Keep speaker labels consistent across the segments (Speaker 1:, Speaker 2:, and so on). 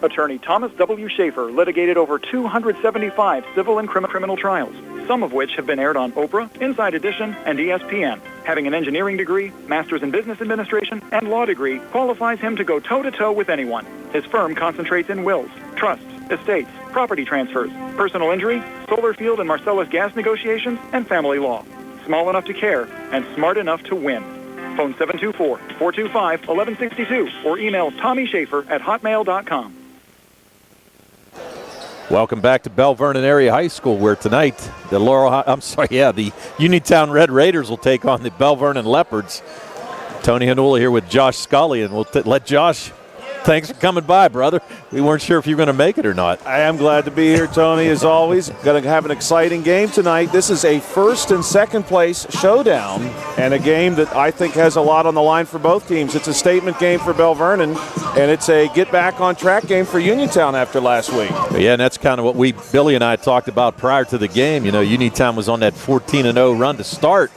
Speaker 1: Attorney Thomas W. Schaefer litigated over 275 civil and criminal trials, some of which have been aired on Oprah, Inside Edition, and ESPN. Having an engineering degree, master's in business administration, and law degree qualifies him to go toe-to-toe with anyone. His firm concentrates in wills, trusts, estates, property transfers, personal injury, solar field and Marcellus gas negotiations, and family law. Small enough to care and smart enough to win. Phone 724-425-1162 or email TommySchaefer@hotmail.com.
Speaker 2: Welcome back to Belle Vernon Area High School, where tonight the Uniontown Red Raiders will take on the Belle Vernon Leopards. Tony Hanula here with Josh Scully, and we'll let Josh. Thanks for coming by, brother. We weren't sure if you were going to make it or not.
Speaker 3: I am glad to be here, Tony, as always. Going to have an exciting game tonight. This is a first and second place showdown, and a game that I think has a lot on the line for both teams. It's a statement game for Belle Vernon, and it's a get back on track game for Uniontown after last week.
Speaker 2: Yeah, and that's kind of what Billy and I talked about prior to the game. You know, Uniontown was on that 14-0 run to start,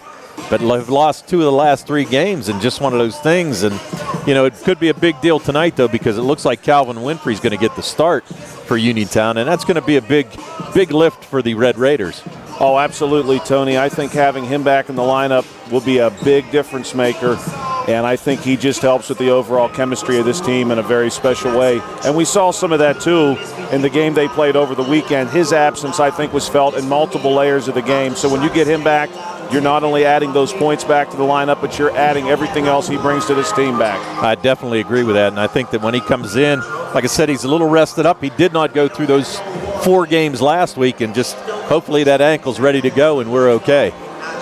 Speaker 2: but have lost 2 of the last 3 games, and just one of those things. And you know, it could be a big deal tonight, though, because it looks like Calvin Winfrey's going to get the start for Uniontown, and that's going to be a big lift for the Red Raiders.
Speaker 3: Oh, absolutely, Tony. I think having him back in the lineup will be a big difference maker, and I think he just helps with the overall chemistry of this team in a very special way. And we saw some of that, too, in the game they played over the weekend. His absence, I think, was felt in multiple layers of the game. So when you get him back, you're not only adding those points back to the lineup, but you're adding everything else he brings to this team back.
Speaker 2: I definitely agree with that, and I think that when he comes in, like I said, he's a little rested up. He did not go through those 4 games last week, and just hopefully that ankle's ready to go and we're okay.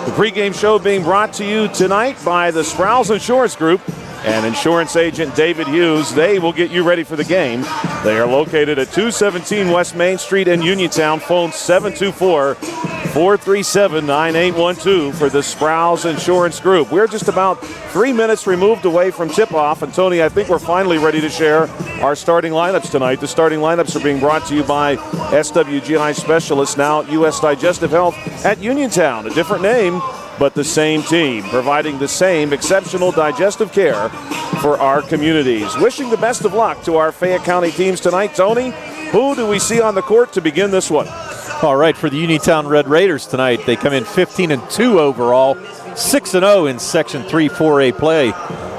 Speaker 3: The pregame show being brought to you tonight by the Sprouse Insurance Group and insurance agent David Hughes. They will get you ready for the game. They are located at 217 West Main Street in Uniontown. Phone 724-437-9812 for the Sprouse Insurance Group. We're just about 3 minutes removed away from tip-off. And, Tony, I think we're finally ready to share our starting lineups tonight. The starting lineups are being brought to you by SWGI Specialists, now U.S. Digestive Health at Uniontown. A different name, but the same team, providing the same exceptional digestive care for our communities. Wishing the best of luck to our Fayette County teams tonight. Tony, who do we see on the court to begin this one?
Speaker 2: All right, for the Uniontown Red Raiders tonight, they come in 15-2 overall, 6-0 in Section 3-4A play.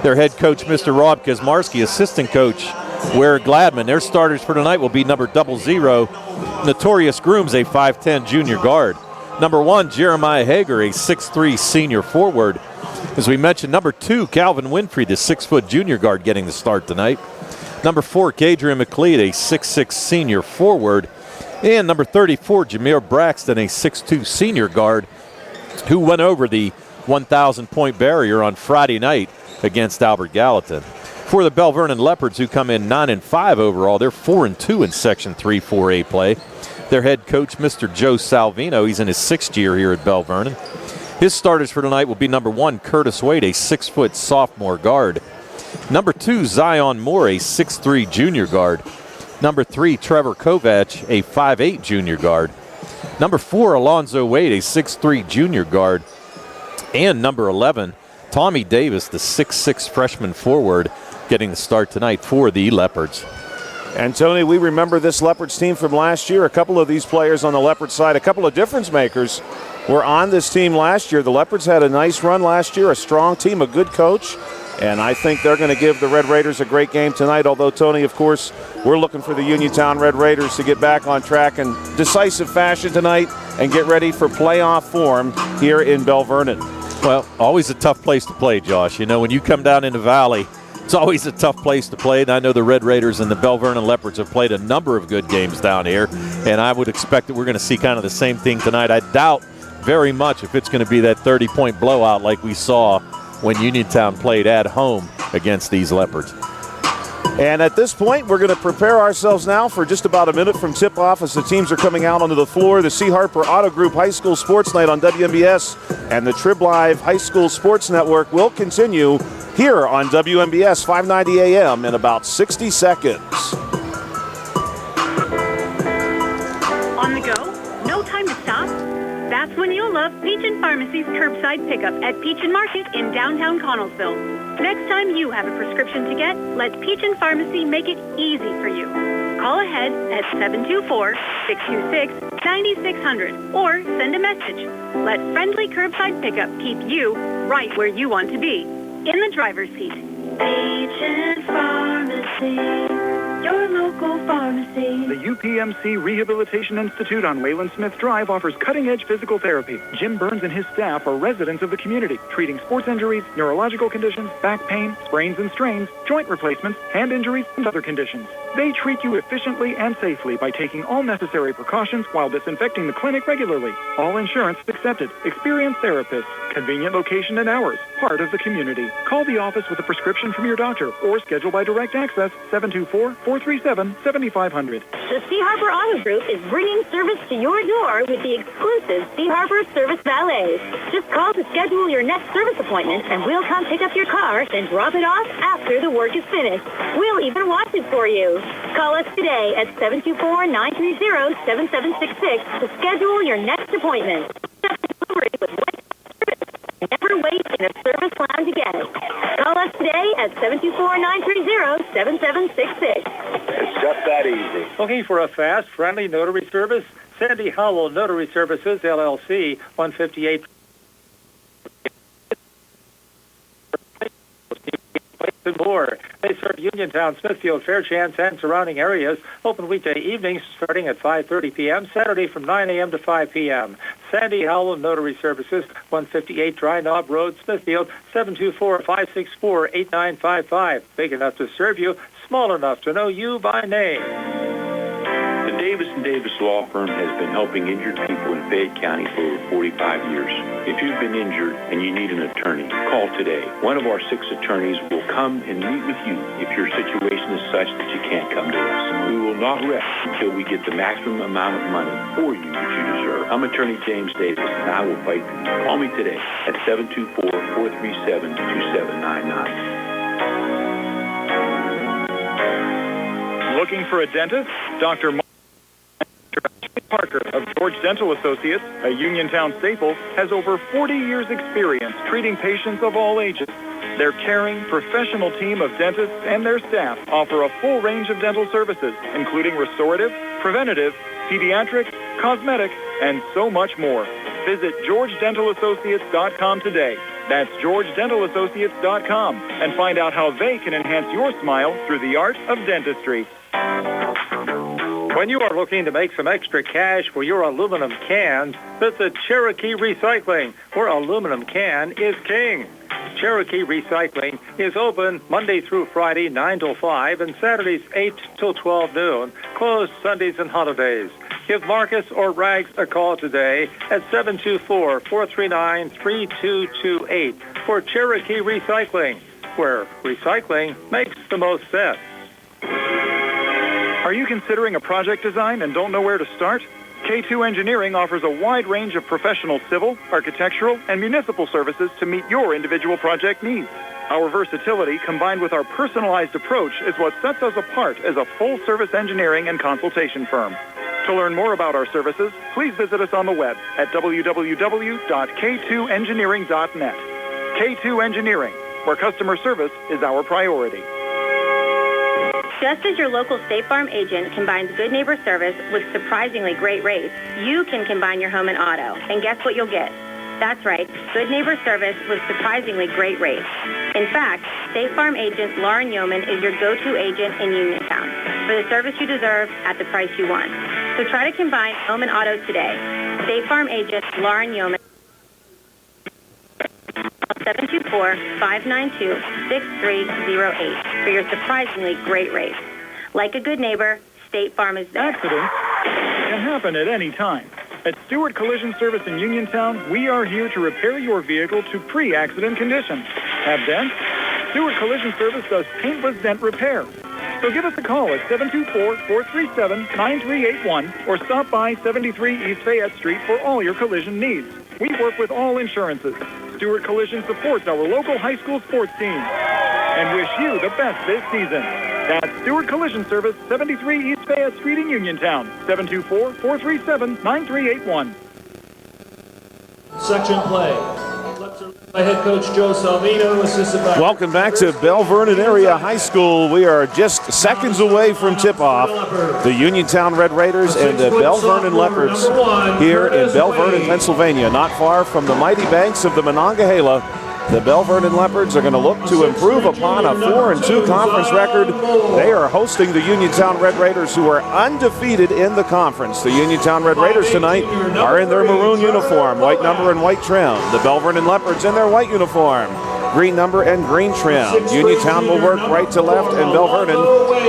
Speaker 2: Their head coach, Mr. Rob Kazmarski, assistant coach, Ware Gladman. Their starters for tonight will be number 00, Notorious Grooms, a 5'10 junior guard. Number 1, Jeremiah Hager, a 6'3 senior forward. As we mentioned, number 2, Calvin Winfrey, the 6-foot junior guard, getting the start tonight. Number 4, Gadrian McLeod, a 6'6 senior forward. And number 34, Jameer Braxton, a 6'2 senior guard, who went over the 1,000-point barrier on Friday night against Albert Gallatin. For the Belle Vernon Leopards, who come in 9-5 overall, they're 4-2 in Section 3-4A play. Their head coach, Mr. Joe Salvino, he's in his 6th year here at Belle Vernon. His starters for tonight will be number 1, Curtis Wade, a 6-foot sophomore guard. Number 2, Zion Moore, a 6'3 junior guard. Number 3, Trevor Kovach, a 5'8 junior guard. Number 4, Alonzo Wade, a 6'3 junior guard. And number 11, Tommy Davis, the 6'6 freshman forward, getting the start tonight for the Leopards.
Speaker 3: And, Tony, we remember this Leopards team from last year. A couple of these players on the Leopards side, a couple of difference makers, were on this team last year. The Leopards had a nice run last year, a strong team, a good coach, and I think they're going to give the Red Raiders a great game tonight. Although, Tony, of course, we're looking for the Uniontown Red Raiders to get back on track in decisive fashion tonight and get ready for playoff form here in Belle Vernon.
Speaker 2: Well, always a tough place to play, Josh. You know, when you come down in the Valley, it's always a tough place to play, and I know the Red Raiders and the Belle Vernon Leopards have played a number of good games down here, and I would expect that we're going to see kind of the same thing tonight. I doubt very much if it's going to be that 30-point blowout like we saw when Uniontown played at home against these Leopards.
Speaker 3: And at this point, we're going to prepare ourselves now for just about a minute from tip-off as the teams are coming out onto the floor. The C. Harper Auto Group High School Sports Night on WMBS and the Trib Live High School Sports Network will continue here on WMBS 590 AM in about 60 seconds.
Speaker 4: On the go? No time to stop? That's when you'll love Peach & Pharmacy's curbside pickup at Peach & Market in downtown Connellsville. Next time you have a prescription to get, let Peach & Pharmacy make it easy for you. Call ahead at 724-626-9600 or send a message. Let friendly curbside pickup keep you right where you want to be, in the driver's seat.
Speaker 5: Agent Pharmacy, your local pharmacy.
Speaker 1: The UPMC Rehabilitation Institute on Wayland Smith Drive offers cutting-edge physical therapy. Jim Burns and his staff are residents of the community, treating sports injuries, neurological conditions, back pain, sprains and strains, joint replacements, hand injuries, and other conditions. They treat you efficiently and safely by taking all necessary precautions while disinfecting the clinic regularly. All insurance accepted. Experienced therapists. Convenient location and hours. Part of the community. Call the office with a prescription from your doctor or schedule by direct access 724-437-7500.
Speaker 6: The Sea Harbor Auto Group is bringing service to your door with the exclusive Sea Harbor Service Valets. Just call to schedule your next service appointment and we'll come pick up your car and drop it off after the work is finished. We'll even wash it for you. Call us today at 724-930-7766 to schedule your next appointment. Never wait in a service lounge again. Call us today at 724-930-7766.
Speaker 7: It's just that easy.
Speaker 8: Looking for a fast, friendly notary service? Sandy Howell Notary Services, LLC, 158. And more. They serve Uniontown, Smithfield, Fairchance, and surrounding areas. Open weekday evenings starting at 5:30 p.m., Saturday from 9 a.m. to 5 p.m. Sandy Howell Notary Services, 158 Dry Knob Road, Smithfield, 724-564-8955. Big enough to serve you, small enough to know you by name.
Speaker 7: The Davis & Davis Law Firm has been helping injured people in Fayette County for over 45 years. If you've been injured and you need an attorney, call today. One of our 6 attorneys will come and meet with you if your situation is such that you can't come to us. We will not rest until we get the maximum amount of money for you that you deserve. I'm Attorney James Davis, and I will fight for you. Call me today at 724-437-2799.
Speaker 1: Looking for a dentist? Dr. Parker of George Dental Associates, a Uniontown staple, has over 40 years' experience treating patients of all ages. Their caring, professional team of dentists and their staff offer a full range of dental services, including restorative, preventative, pediatric, cosmetic, and so much more. Visit GeorgeDentalAssociates.com today. That's GeorgeDentalAssociates.com, and find out how they can enhance your smile through the art of dentistry.
Speaker 8: When you are looking to make some extra cash for your aluminum cans, visit Cherokee Recycling, where aluminum can is king. Cherokee Recycling is open Monday through Friday, 9 till 5, and Saturdays, 8 till 12 noon, closed Sundays and holidays. Give Marcus or Rags a call today at 724-439-3228 for Cherokee Recycling, where recycling makes the most sense.
Speaker 1: Are you considering a project design and don't know where to start? K2 Engineering offers a wide range of professional civil, architectural, and municipal services to meet your individual project needs. Our versatility combined with our personalized approach is what sets us apart as a full-service engineering and consultation firm. To learn more about our services, please visit us on the web at www.k2engineering.net. K2 Engineering, where customer service is our priority.
Speaker 6: Just as your local State Farm agent combines good neighbor service with surprisingly great rates, you can combine your home and auto. And guess what you'll get? That's right, good neighbor service with surprisingly great rates. In fact, State Farm agent Lauren Yeoman is your go-to agent in Uniontown for the service you deserve at the price you want. So try to combine home and auto today. State Farm agent Lauren Yeoman. 724-592-6308 for your surprisingly great rates. Like a good neighbor, State Farm is there.
Speaker 1: Accidents can happen at any time. At Stewart Collision Service in Uniontown, we are here to repair your vehicle to pre-accident condition. Have dents? Stewart Collision Service does paintless dent repair. So give us a call at 724-437-9381 or stop by 73 East Fayette Street for all your collision needs. We work with all insurances. Stewart Collision supports our local high school sports teams and wish you the best this season. That's Stewart Collision Service, 73 East Fayette Street in Uniontown, 724-437-9381.
Speaker 9: Section play. By head coach Joe Salvino, assisted by...
Speaker 3: Welcome back to Belle Vernon Area High School. We are just seconds away from tip-off. The Uniontown Red Raiders and the Belle Vernon Leopards here in Belle Vernon, Pennsylvania, not far from the mighty banks of the Monongahela. The Belle Vernon Leopards are going to look to improve upon a 4-2 conference record. They are hosting the Uniontown Red Raiders, who are undefeated in the conference. The Uniontown Red Raiders tonight are in their maroon uniform, white number and white trim. The Belle Vernon Leopards in their white uniform, green number and green trim. Uniontown will work right to left and Belle Vernon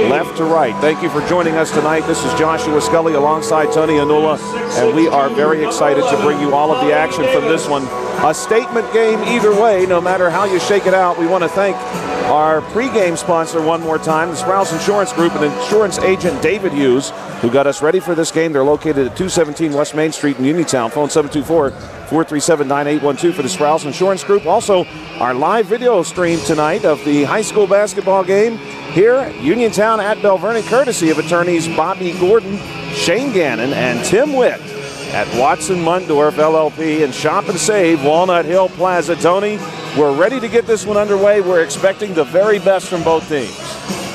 Speaker 3: left to right. Thank you for joining us tonight. This is Joshua Scully alongside Tony Anula, and we are very excited to bring you all of the action from this one. A statement game either way, no matter how you shake it out. We want to thank our pregame sponsor one more time, the Sprouse Insurance Group, and insurance agent David Hughes, who got us ready for this game. They're located at 217 West Main Street in Uniontown. Phone 724-437-9812 for the Sprouse Insurance Group. Also, our live video stream tonight of the high school basketball game here, Uniontown at Belle Vernon, courtesy of attorneys Bobby Gordon, Shane Gannon, and Tim Witt at Watson Mundorff LLP and Shop and Save, Walnut Hill Plaza. Tony, we're ready to get this one underway. We're expecting the very best from both teams.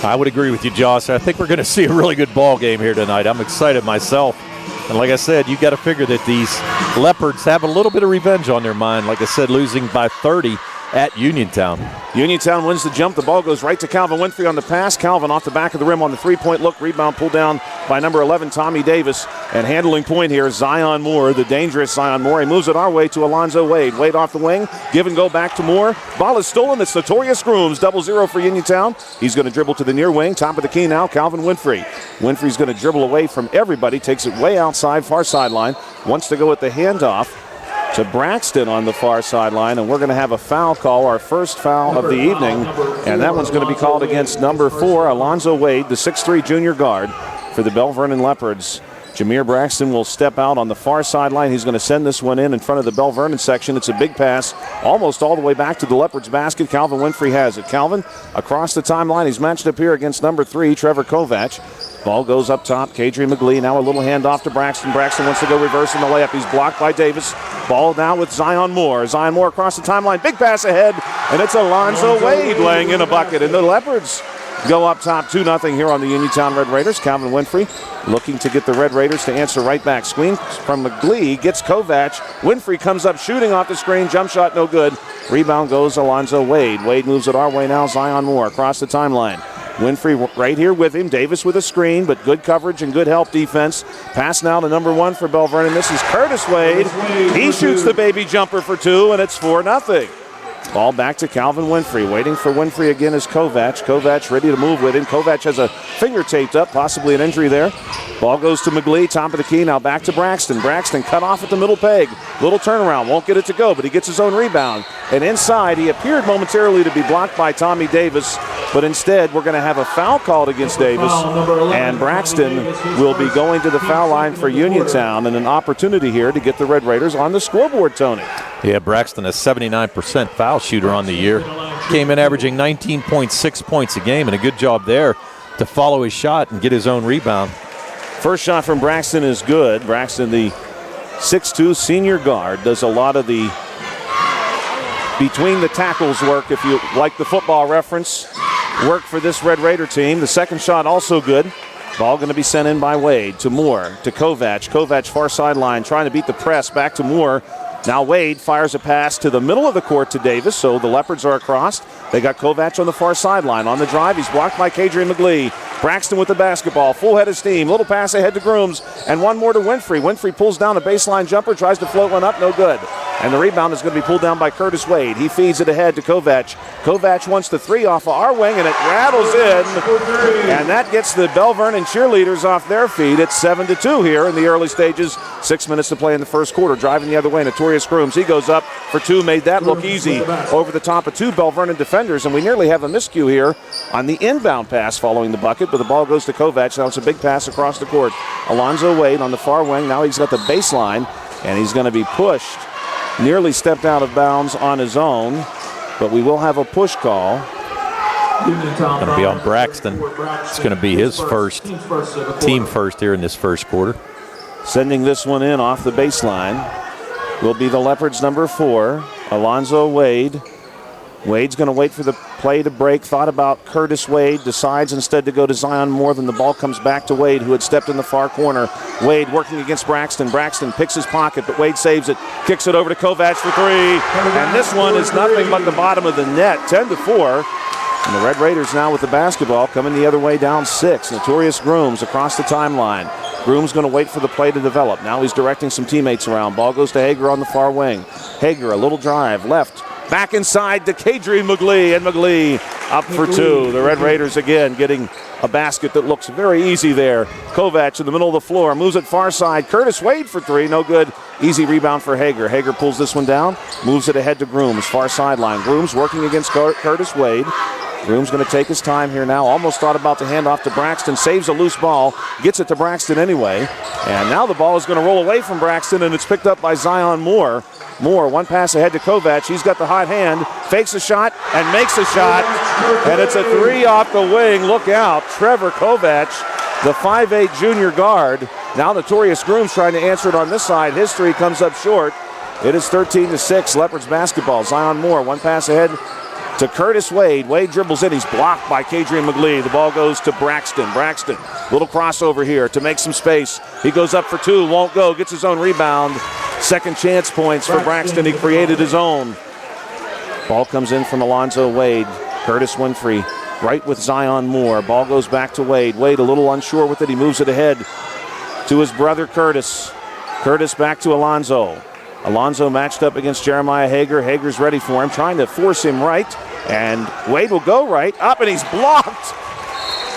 Speaker 2: I would agree with you, Josh. I think we're going to see a really good ball game here tonight. I'm excited myself. And like I said, you got to figure that these Leopards have a little bit of revenge on their mind. Like I said, losing by 30 at Uniontown.
Speaker 3: Uniontown wins the jump. The ball goes right to Calvin Winfrey on the pass. Calvin off the back of the rim on the three-point look. Rebound pulled down by number 11, Tommy Davis. And handling point here, Zion Moore, the dangerous Zion Moore. He moves it our way to Alonzo Wade. Wade off the wing. Give and go back to Moore. Ball is stolen. It's Notorious Grooms. 0-0 for Uniontown. He's going to dribble to the near wing. Top of the key now, Calvin Winfrey. Winfrey's going to dribble away from everybody. Takes it way outside, far sideline. Wants to go with the handoff to Braxton on the far sideline, and we're going to have a foul call, our first foul of the evening, and that one's going to be called against number 4, Alonzo Wade, the 6'3 junior guard for the Belle Vernon Leopards. Jameer Braxton will step out on the far sideline. He's going to send this one in front of the Belle Vernon section. It's a big pass, almost all the way back to the Leopards basket. Calvin Winfrey has it. Calvin across the timeline. He's matched up here against number 3, Trevor Kovac. Ball goes up top. Kadri McGlee now a little handoff to Braxton. Braxton wants to go reverse in the layup. He's blocked by Davis. Ball now with Zion Moore. Zion Moore across the timeline. Big pass ahead, and it's Alonzo Wade laying in a bucket. And the Leopards go up top 2-0 here on the Uniontown Red Raiders. Calvin Winfrey looking to get the Red Raiders to answer right back. Screen from McGlee, gets Kovac. Winfrey comes up shooting off the screen. Jump shot no good. Rebound goes Alonzo Wade. Wade moves it our way now. Zion Moore across the timeline. Winfrey right here with him. Davis with a screen, but good coverage and good help defense. Pass now to number 1 for Belle Vernon. This is Curtis Wade. He shoots the baby jumper for 2, and it's 4-0. Ball back to Calvin Winfrey. Waiting for Winfrey again is Kovac. Kovac ready to move with him. Kovac has a finger taped up, possibly an injury there. Ball goes to McGlee, top of the key. Now back to Braxton. Braxton cut off at the middle peg. Little turnaround. Won't get it to go, but he gets his own rebound. And inside, he appeared momentarily to be blocked by Tommy Davis, but instead we're going to have a foul called against Davis. And Braxton will be going to the foul line for Uniontown, and an opportunity here to get the Red Raiders on the scoreboard, Tony.
Speaker 2: Yeah, Braxton, a 79% foul shooter on the year. Came in averaging 19.6 points a game, and a good job there to follow his shot and get his own rebound.
Speaker 3: First shot from Braxton is good. Braxton, the 6'2 senior guard, does a lot of the between the tackles work, if you like the football reference, work for this Red Raider team. The second shot also good. Ball going to be sent in by Wade to Moore, to Kovac. Kovac far sideline trying to beat the press, back to Moore. Now Wade fires a pass to the middle of the court to Davis, so the Leopards are across. They got Kovac on the far sideline. On the drive, he's blocked by Kadri McGlee. Braxton with the basketball, full head of steam. Little pass ahead to Grooms, and one more to Winfrey. Winfrey pulls down a baseline jumper, tries to float one up, no good. And the rebound is going to be pulled down by Curtis Wade. He feeds it ahead to Kovac. Kovac wants the 3 off of our wing, and it rattles in. And that gets the Belle Vernon cheerleaders off their feet. It's 7-2 here in the early stages. 6 minutes to play in the first quarter. Driving the other way, Notorious Grooms. He goes up for 2, made that look easy over the top of 2 Belle Vernon defenders. And we nearly have a miscue here on the inbound pass following the bucket, but the ball goes to Kovac. Now it's a big pass across the court. Alonzo Wade on the far wing. Now he's got the baseline, and he's going to be pushed. Nearly stepped out of bounds on his own, but we will have a push call.
Speaker 2: Going to be on Braxton. It's going to be his first, team first here in this first quarter.
Speaker 3: Sending this one in off the baseline will be the Leopards' number 4, Alonzo Wade. Wade's going to wait for the play to break. Thought about Curtis Wade. Decides instead to go to Zion Moore. Then the ball comes back to Wade, who had stepped in the far corner. Wade working against Braxton. Braxton picks his pocket, but Wade saves it. Kicks it over to Kovac for three. And this one is nothing but the bottom of the net. 10-4. And the Red Raiders now with the basketball coming the other way down 6. Notorious Grooms across the timeline. Grooms going to wait for the play to develop. Now he's directing some teammates around. Ball goes to Hager on the far wing. Hager, a little drive, left. Back inside to Kadrian McGlee, and McGlee up for 2. The Red Raiders again getting a basket that looks very easy there. Kovac in the middle of the floor, moves it far side. Curtis Wade for 3, no good. Easy rebound for Hager. Hager pulls this one down, moves it ahead to Grooms, far sideline. Grooms working against Curtis Wade. Grooms going to take his time here now. Almost thought about to hand off to Braxton. Saves a loose ball. Gets it to Braxton anyway. And now the ball is going to roll away from Braxton, and it's picked up by Zion Moore. Moore, one pass ahead to Kovac. He's got the hot hand. Fakes a shot and makes a shot. And it's a 3 off the wing. Look out. Trevor Kovac, the 5'8 junior guard. Now Notorious Grooms trying to answer it on this side. His 3 comes up short. It is 13-6. Leopards basketball. Zion Moore, one pass ahead to Curtis Wade. Wade dribbles in. He's blocked by Kadrian McGlee. The ball goes to Braxton. Braxton, little crossover here to make some space. He goes up for 2, won't go, gets his own rebound. Second chance points for Braxton. He created his own. Ball comes in from Alonzo Wade. Curtis Winfrey right with Zion Moore. Ball goes back to Wade. Wade a little unsure with it. He moves it ahead to his brother Curtis. Curtis back to Alonzo. Alonzo matched up against Jeremiah Hager. Hager's ready for him, trying to force him right. And Wade will go right. Up, and he's blocked.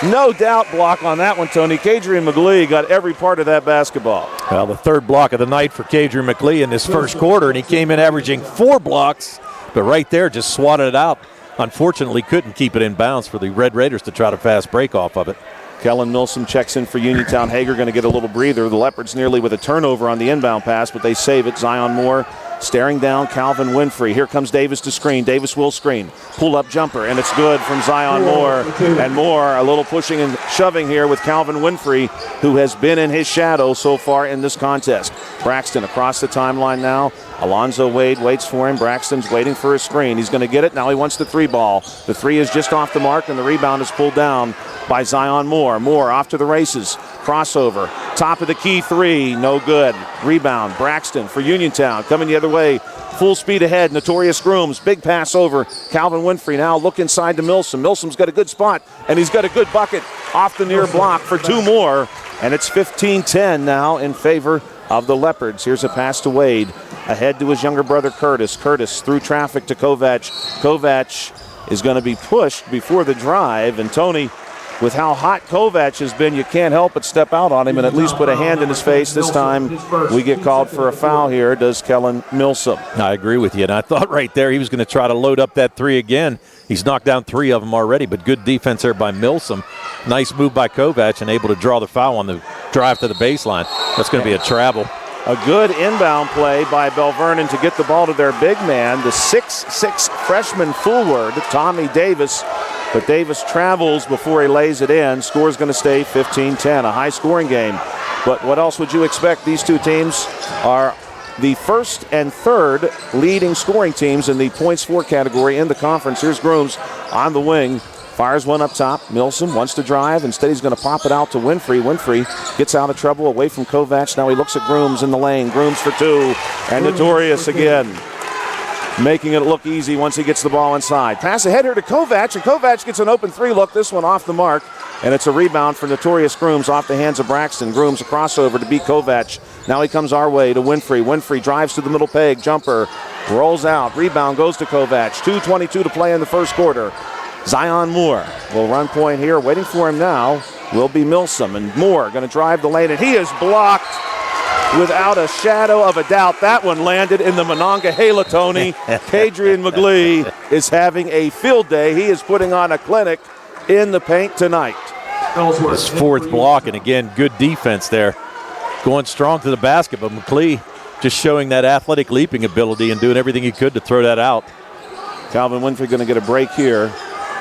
Speaker 3: No doubt block on that one, Tony. Kadrian McGlee got every part of that basketball.
Speaker 2: Well, the third block of the night for Kadrian McGlee in this first quarter, and he came in averaging 4 blocks, but right there just swatted it out. Unfortunately, couldn't keep it in bounds for the Red Raiders to try to fast break off of it.
Speaker 3: Kellen Milsom checks in for Uniontown. Hager going to get a little breather. The Leopards nearly with a turnover on the inbound pass, but they save it. Zion Moore staring down Calvin Winfrey. Here comes Davis to screen. Davis will screen. Pull-up jumper, and it's good from Zion Moore. And Moore, a little pushing and shoving here with Calvin Winfrey, who has been in his shadow so far in this contest. Braxton across the timeline now. Alonzo Wade waits for him. Braxton's waiting for a screen. He's going to get it. Now he wants the 3 ball. The 3 is just off the mark, and the rebound is pulled down by Zion Moore. Moore off to the races. Crossover. Top of the key 3. No good. Rebound. Braxton for Uniontown. Coming the other way. Full speed ahead. Notorious Grooms. Big pass over. Calvin Winfrey now look inside to Milsom. Milsom's got a good spot, and he's got a good bucket off the near block for 2 more. And it's 15-10 now in favor of the Leopards. Here's a pass to Wade. Ahead to his younger brother Curtis. Curtis through traffic to Kovac. Kovac is going to be pushed before the drive. And Tony, with how hot Kovac has been, you can't help but step out on him and at least put a hand in his face. This time we get called for a foul here, does Kellen Milsom.
Speaker 2: I agree with you, and I thought right there he was going to try to load up that 3 again. He's knocked down 3 of them already, but good defense there by Milsom. Nice move by Kovac and able to draw the foul on the drive to the baseline. That's going to be a travel.
Speaker 3: A good inbound play by Belle Vernon to get the ball to their big man, the 6'6 freshman forward, Tommy Davis. But Davis travels before he lays it in. Score's going to stay 15-10, a high-scoring game. But what else would you expect? These two teams are the first and third leading scoring teams in the points for category in the conference. Here's Grooms on the wing. Fires one up top. Milsom wants to drive. Instead, he's going to pop it out to Winfrey. Winfrey gets out of trouble away from Kovac. Now he looks at Grooms in the lane. Grooms for 2. And Notorious again, making it look easy once he gets the ball inside. Pass ahead here to Kovac, and Kovac gets an open 3 look. This one off the mark, and it's a rebound for Notorious Grooms off the hands of Braxton. Grooms a crossover to beat Kovac. Now he comes our way to Winfrey. Winfrey drives to the middle peg. Jumper rolls out. Rebound goes to Kovac. 2:22 to play in the first quarter. Zion Moore will run point here. Waiting for him now will be Milsom. And Moore going to drive the lane, and he is blocked without a shadow of a doubt. That one landed in the Monongahela, Tony. Kadrian McGlee is having a field day. He is putting on a clinic in the paint tonight.
Speaker 2: His 4th block, and again, good defense there. Going strong to the basket, but McGlee just showing that athletic leaping ability and doing everything he could to throw that out.
Speaker 3: Calvin Winfrey going to get a break here.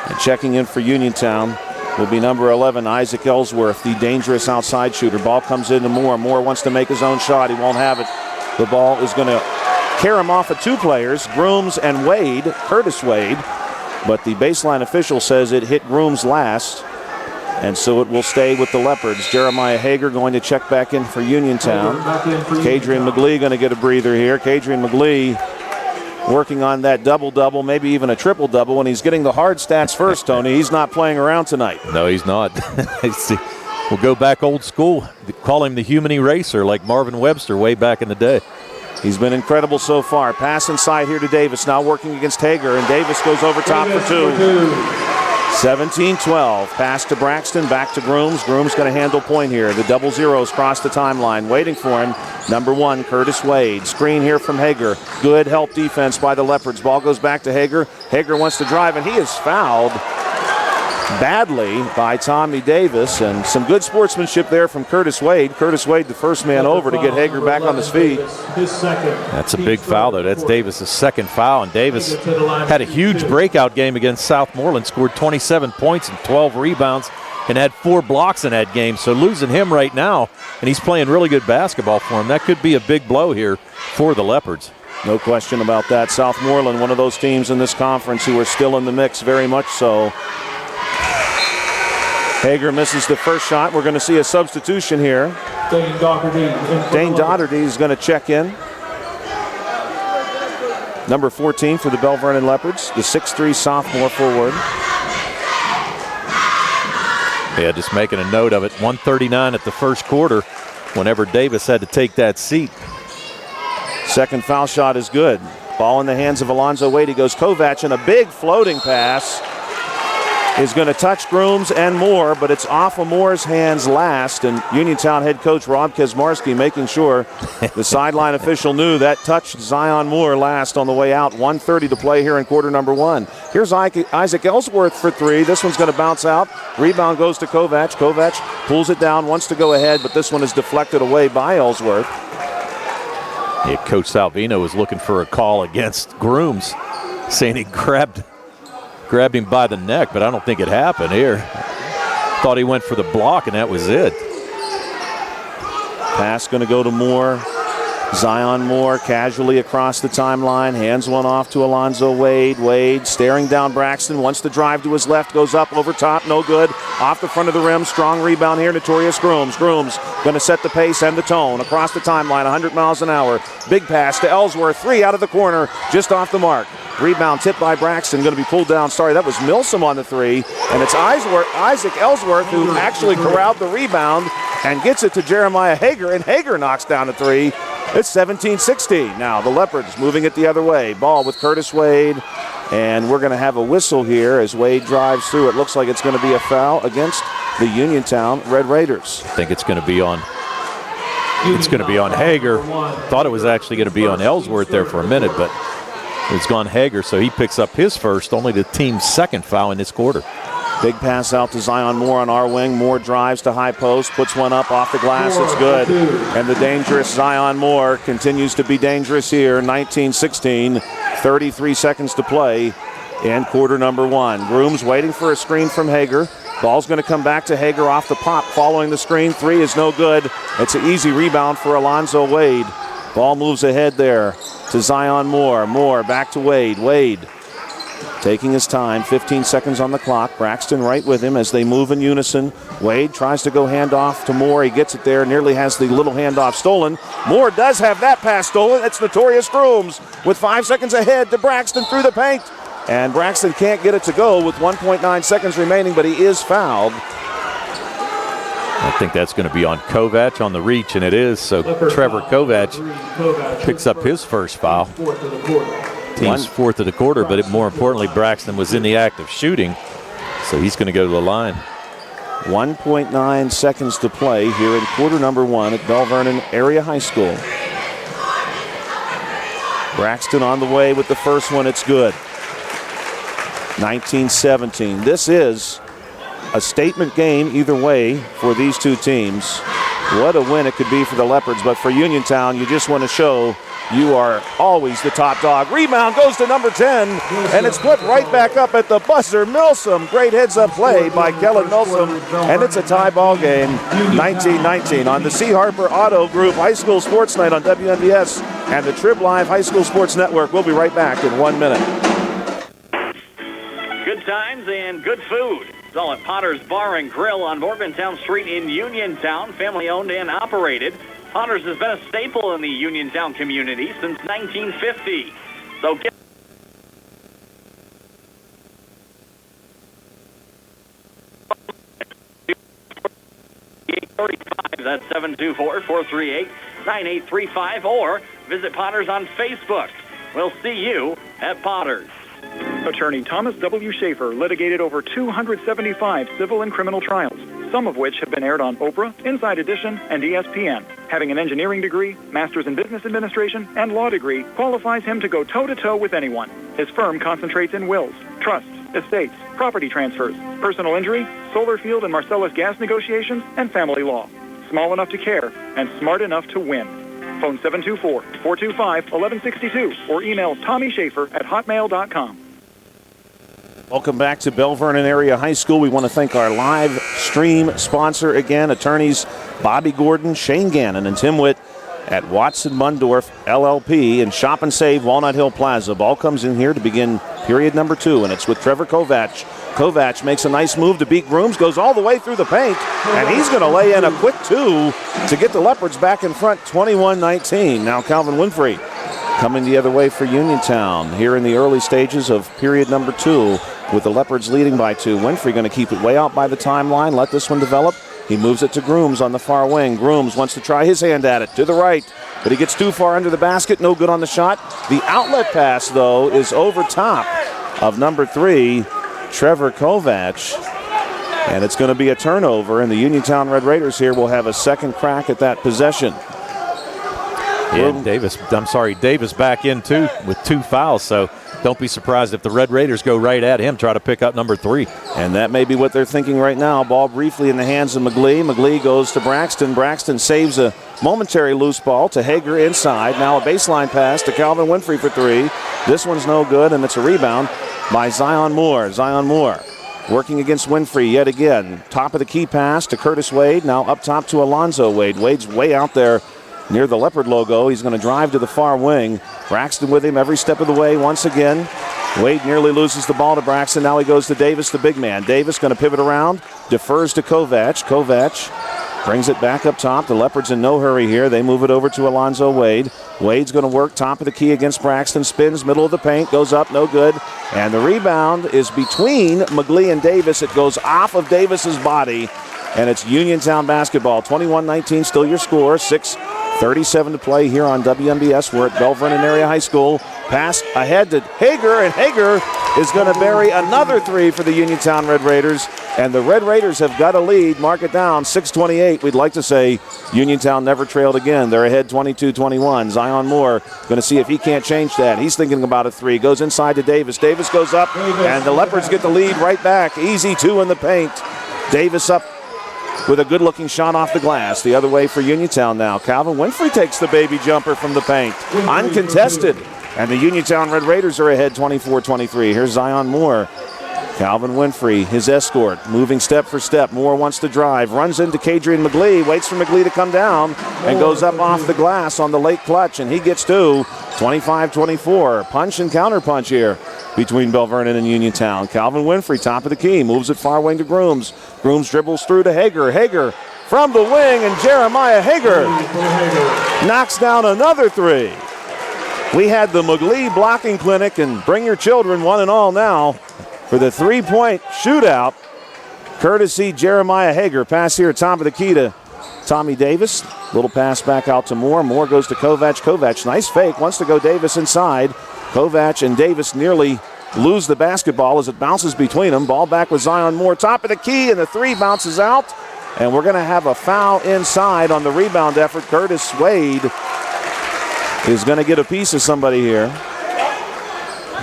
Speaker 3: And checking in for Uniontown will be number 11, Isaac Ellsworth, the dangerous outside shooter. Ball comes into Moore. Moore wants to make his own shot. He won't have it. The ball is going to carom off of 2 players, Grooms and Wade, Curtis Wade. But the baseline official says it hit Grooms last. And so it will stay with the Leopards. Jeremiah Hager going to check back in for Uniontown. Kadrian McGlee going to get a breather here. Kadrian McGlee working on that double-double, maybe even a triple-double. When he's getting the hard stats first, Tony, he's not playing around tonight.
Speaker 2: No, he's not. We'll go back old school. Call him the human eraser like Marvin Webster way back in the day.
Speaker 3: He's been incredible so far. Pass inside here to Davis, now working against Hager, and Davis goes over top for 2. 17-12. Pass to Braxton, back to Grooms. Grooms going to handle point here. The double zeros cross the timeline. Waiting for him, number 1, Curtis Wade. Screen here from Hager. Good help defense by the Leopards. Ball goes back to Hager. Hager wants to drive, and he is fouled badly by Tommy Davis, and some good sportsmanship there from Curtis Wade. Curtis Wade, the first man over to get Hager back on his feet.
Speaker 2: That's a big foul, though. That's Davis' second foul, and Davis had a huge breakout game against Southmoreland, scored 27 points and 12 rebounds, and had 4 blocks in that game. So losing him right now, and he's playing really good basketball for him, that could be a big blow here for the Leopards.
Speaker 3: No question about that. Southmoreland, one of those teams in this conference who are still in the mix, very much so. Hager misses the first shot. We're going to see a substitution here.
Speaker 9: Dane
Speaker 3: Doherty is going to check in. Number 14 for the Belle Vernon Leopards, the 6'3" sophomore forward.
Speaker 2: Yeah, just making a note of it. 1:39 at the first quarter whenever Davis had to take that seat.
Speaker 3: Second foul shot is good. Ball in the hands of Alonzo Wade. He goes Kovac, and a big floating pass is going to touch Grooms and Moore, but it's off of Moore's hands last, and Uniontown head coach Rob Kesmarski making sure the sideline official knew that touched Zion Moore last on the way out. 1:30 to play here in quarter number 1. Here's Isaac Ellsworth for 3. This one's going to bounce out. Rebound goes to Kovac. Kovac pulls it down, wants to go ahead, but this one is deflected away by Ellsworth.
Speaker 2: Yeah, Coach Salvino was looking for a call against Grooms, saying he grabbed him by the neck, but I don't think it happened here. Thought he went for the block, and that was it.
Speaker 3: Pass going to go to Moore. Zion Moore casually across the timeline, hands one off to Alonzo Wade. Wade staring down Braxton, wants to drive to his left, goes up over top, no good. Off the front of the rim, strong rebound here, Notorious Grooms. Grooms going to set the pace and the tone across the timeline, 100 miles an hour. Big pass to Ellsworth, 3 out of the corner, just off the mark. Rebound tipped by Braxton, going to be pulled down. Sorry, that was Milsom on the 3. And it's Isaac Ellsworth who actually corralled the rebound and gets it to Jeremiah Hager, and Hager knocks down a 3. It's 17-16. Now the Leopards moving it the other way. Ball with Curtis Wade, and we're going to have a whistle here as Wade drives through. It looks like it's going to be a foul against the Uniontown Red Raiders.
Speaker 2: I think it's going to be on Hager. Thought it was actually going to be on Ellsworth there for a minute, but it's gone Hager, so he picks up his first, only the team's second foul in this quarter.
Speaker 3: Big pass out to Zion Moore on our wing. Moore drives to high post, puts one up off the glass. It's good. And the dangerous Zion Moore continues to be dangerous here. 19-16, 33 seconds to play in quarter number 1. Grooms waiting for a screen from Hager. Ball's going to come back to Hager off the pop. Following the screen, 3 is no good. It's an easy rebound for Alonzo Wade. Ball moves ahead there to Zion Moore. Moore back to Wade. Wade taking his time, 15 seconds on the clock. Braxton right with him as they move in unison. Wade tries to go handoff to Moore. He gets it there, nearly has the little handoff stolen. Moore does have that pass stolen. It's Notorious Grooms with 5 seconds ahead to Braxton through the paint. And Braxton can't get it to go with 1.9 seconds remaining, but he is fouled.
Speaker 2: I think that's going to be on Kovac on the reach, and it is. So Trevor Kovac picks up his first foul. Team's fourth of the quarter, but more importantly, Braxton was in the act of shooting, so he's going to go to the line.
Speaker 3: 1.9 seconds to play here in quarter number 1 at Belle Vernon Area High School. Braxton on the way with the first one. It's good. 19-17. This is a statement game either way for these two teams. What a win it could be for the Leopards, but for Uniontown, you just want to show you are always the top dog. Rebound goes to number 10, and it's put right back up at the buzzer. Milsom, great heads-up play by Kellen Milsom, and it's a tie ball game, 19-19 on the C. Harper Auto Group High School Sports Night on WNBS and the Trib Live High School Sports Network. We'll be right back in 1 minute.
Speaker 10: Good times and good food. It's all at Potter's Bar and Grill on Morgantown Street in Uniontown, family owned and operated. Potter's has been a staple in the Uniontown community since 1950. So get that's 724-438-9835, or visit Potter's on Facebook. We'll see you at Potter's.
Speaker 1: Attorney Thomas W. Schaefer litigated over 275 civil and criminal trials, some of which have been aired on Oprah, Inside Edition, and ESPN. Having an engineering degree, master's in business administration, and law degree qualifies him to go toe-to-toe with anyone. His firm concentrates in wills, trusts, estates, property transfers, personal injury, solar field and Marcellus gas negotiations, and family law. Small enough to care and smart enough to win. Phone 724-425-1162 or email TommySchaefer@hotmail.com.
Speaker 3: Welcome back to Belle Vernon Area High School. We want to thank our live stream sponsor again, attorneys Bobby Gordon, Shane Gannon, and Tim Witt at Watson Mundorff LLP and Shop and Save Walnut Hill Plaza. Ball comes in here to begin period number 2, and it's with Trevor Kovach. Kovach makes a nice move to beat Grooms, goes all the way through the paint, and he's going to lay in a quick 2 to get the Leopards back in front, 21-19. Now Calvin Winfrey coming the other way for Uniontown here in the early stages of period number 2 with the Leopards leading by 2. Winfrey going to keep it way out by the timeline, let this one develop. He moves it to Grooms on the far wing. Grooms wants to try his hand at it to the right, but he gets too far under the basket. No good on the shot. The outlet pass, though, is over top of number 3, Trevor Kovach. And it's going to be a turnover, and the Uniontown Red Raiders here will have a second crack at that possession.
Speaker 2: And Davis back in too with 2 fouls, so don't be surprised if the Red Raiders go right at him, try to pick up number 3.
Speaker 3: And that may be what they're thinking right now. Ball briefly in the hands of McGlee. McGlee goes to Braxton. Braxton saves a momentary loose ball to Hager inside. Now a baseline pass to Calvin Winfrey for 3. This one's no good, and it's a rebound by Zion Moore. Zion Moore working against Winfrey yet again. Top of the key pass to Curtis Wade. Now up top to Alonzo Wade. Wade's way out there near the Leopard logo. He's going to drive to the far wing. Braxton with him every step of the way once again. Wade nearly loses the ball to Braxton. Now he goes to Davis, the big man. Davis going to pivot around, defers to Kovach. Kovach brings it back up top. The Leopards in no hurry here. They move it over to Alonzo Wade. Wade's going to work top of the key against Braxton. Spins middle of the paint. Goes up, no good. And the rebound is between McGlee and Davis. It goes off of Davis's body. And it's Uniontown basketball. 21-19 still your score. 6:37 to play here on WMBS. We're at Belle Vernon Area High School. Pass ahead to Hager, and Hager is going to bury another 3 for the Uniontown Red Raiders. And the Red Raiders have got a lead. Mark it down, 6:28. We'd like to say Uniontown never trailed again. They're ahead 22-21. Zion Moore going to see if he can't change that. He's thinking about a 3. Goes inside to Davis. Davis goes up, and the Leopards get the lead right back. Easy 2 in the paint. Davis up with a good-looking shot off the glass. The other way for Uniontown now. Calvin Winfrey takes the baby jumper from the paint. Uncontested. And the Uniontown Red Raiders are ahead 24-23. Here's Zion Moore. Calvin Winfrey, his escort, moving step for step. Moore wants to drive, runs into Kadrian McGlee, waits for McGlee to come down, and goes up off the glass on the late clutch, and he gets to 25-24. Punch and counter punch here between Belle Vernon and Uniontown. Calvin Winfrey, top of the key, moves it far wing to Grooms. Grooms dribbles through to Hager. Hager from the wing, and Jeremiah Hager knocks down another 3. We had the McGlee blocking clinic, and bring your children one and all now for the 3-point shootout. Courtesy Jeremiah Hager. Pass here, top of the key to Tommy Davis. Little pass back out to Moore. Moore goes to Kovach. Kovach, nice fake, wants to go Davis inside. Kovach and Davis nearly lose the basketball as it bounces between them. Ball back with Zion Moore. Top of the key, and the 3 bounces out. And we're going to have a foul inside on the rebound effort. Curtis Wade is going to get a piece of somebody here.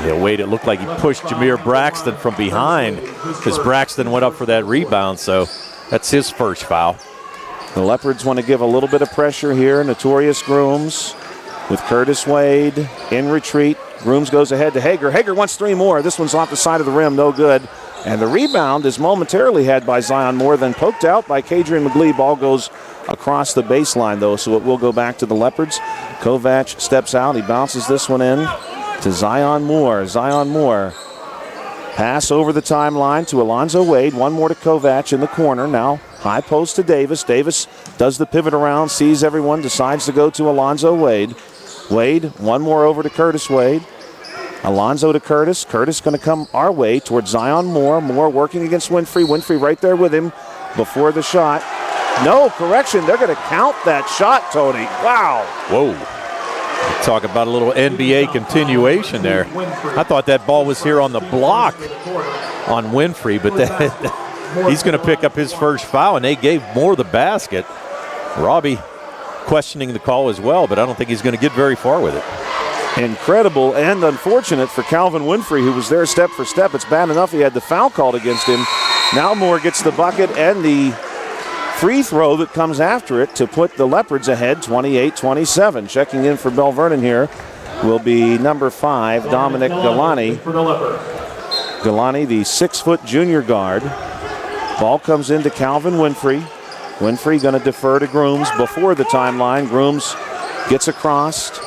Speaker 2: Yeah, Wade, it looked like he pushed Jameer Braxton from behind because Braxton went up for that rebound, so that's his first foul.
Speaker 3: The Leopards want to give a little bit of pressure here. Notorious Grooms with Curtis Wade in retreat. Grooms goes ahead to Hager. Hager wants 3 more. This one's off the side of the rim, no good. And the rebound is momentarily had by Zion Moore, then poked out by Kadrian McGlee. Ball goes across the baseline, though, so it will go back to the Leopards. Kovac steps out. He bounces this one in to Zion Moore. Zion Moore. Pass over the timeline to Alonzo Wade. One more to Kovac in the corner. Now high post to Davis. Davis does the pivot around, sees everyone, decides to go to Alonzo Wade. Wade, one more over to Curtis Wade. Alonzo to Curtis. Curtis going to come our way towards Zion Moore. Moore working against Winfrey. Winfrey right there with him before the shot. No, correction. They're going to count that shot, Tony. Wow.
Speaker 2: Whoa. Talk about a little NBA continuation there. I thought that ball was here on the block on Winfrey, but he's going to pick up his first foul, and they gave Moore the basket. Robbie questioning the call as well, but I don't think he's going to get very far with it.
Speaker 3: Incredible and unfortunate for Calvin Winfrey, who was there step for step. It's bad enough he had the foul called against him. Now Moore gets the bucket and the free throw that comes after it to put the Leopards ahead 28-27. Checking in for Belle Vernon here will be number 5, Dominic Galani. Galani, the 6-foot junior guard. Ball comes into Calvin Winfrey. Winfrey going to defer to Grooms before the timeline. Grooms gets across,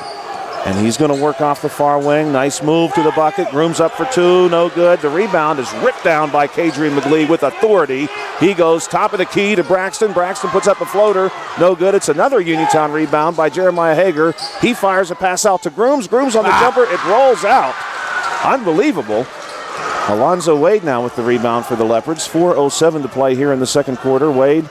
Speaker 3: and he's going to work off the far wing. Nice move to the bucket. Grooms up for 2, no good. The rebound is ripped down by Kadrian McGlee with authority. He goes top of the key to Braxton. Braxton puts up a floater, no good. It's another Uniontown rebound by Jeremiah Hager. He fires a pass out to Grooms. Grooms on the jumper, it rolls out. Unbelievable. Alonzo Wade now with the rebound for the Leopards. 4:07 to play here in the second quarter. Wade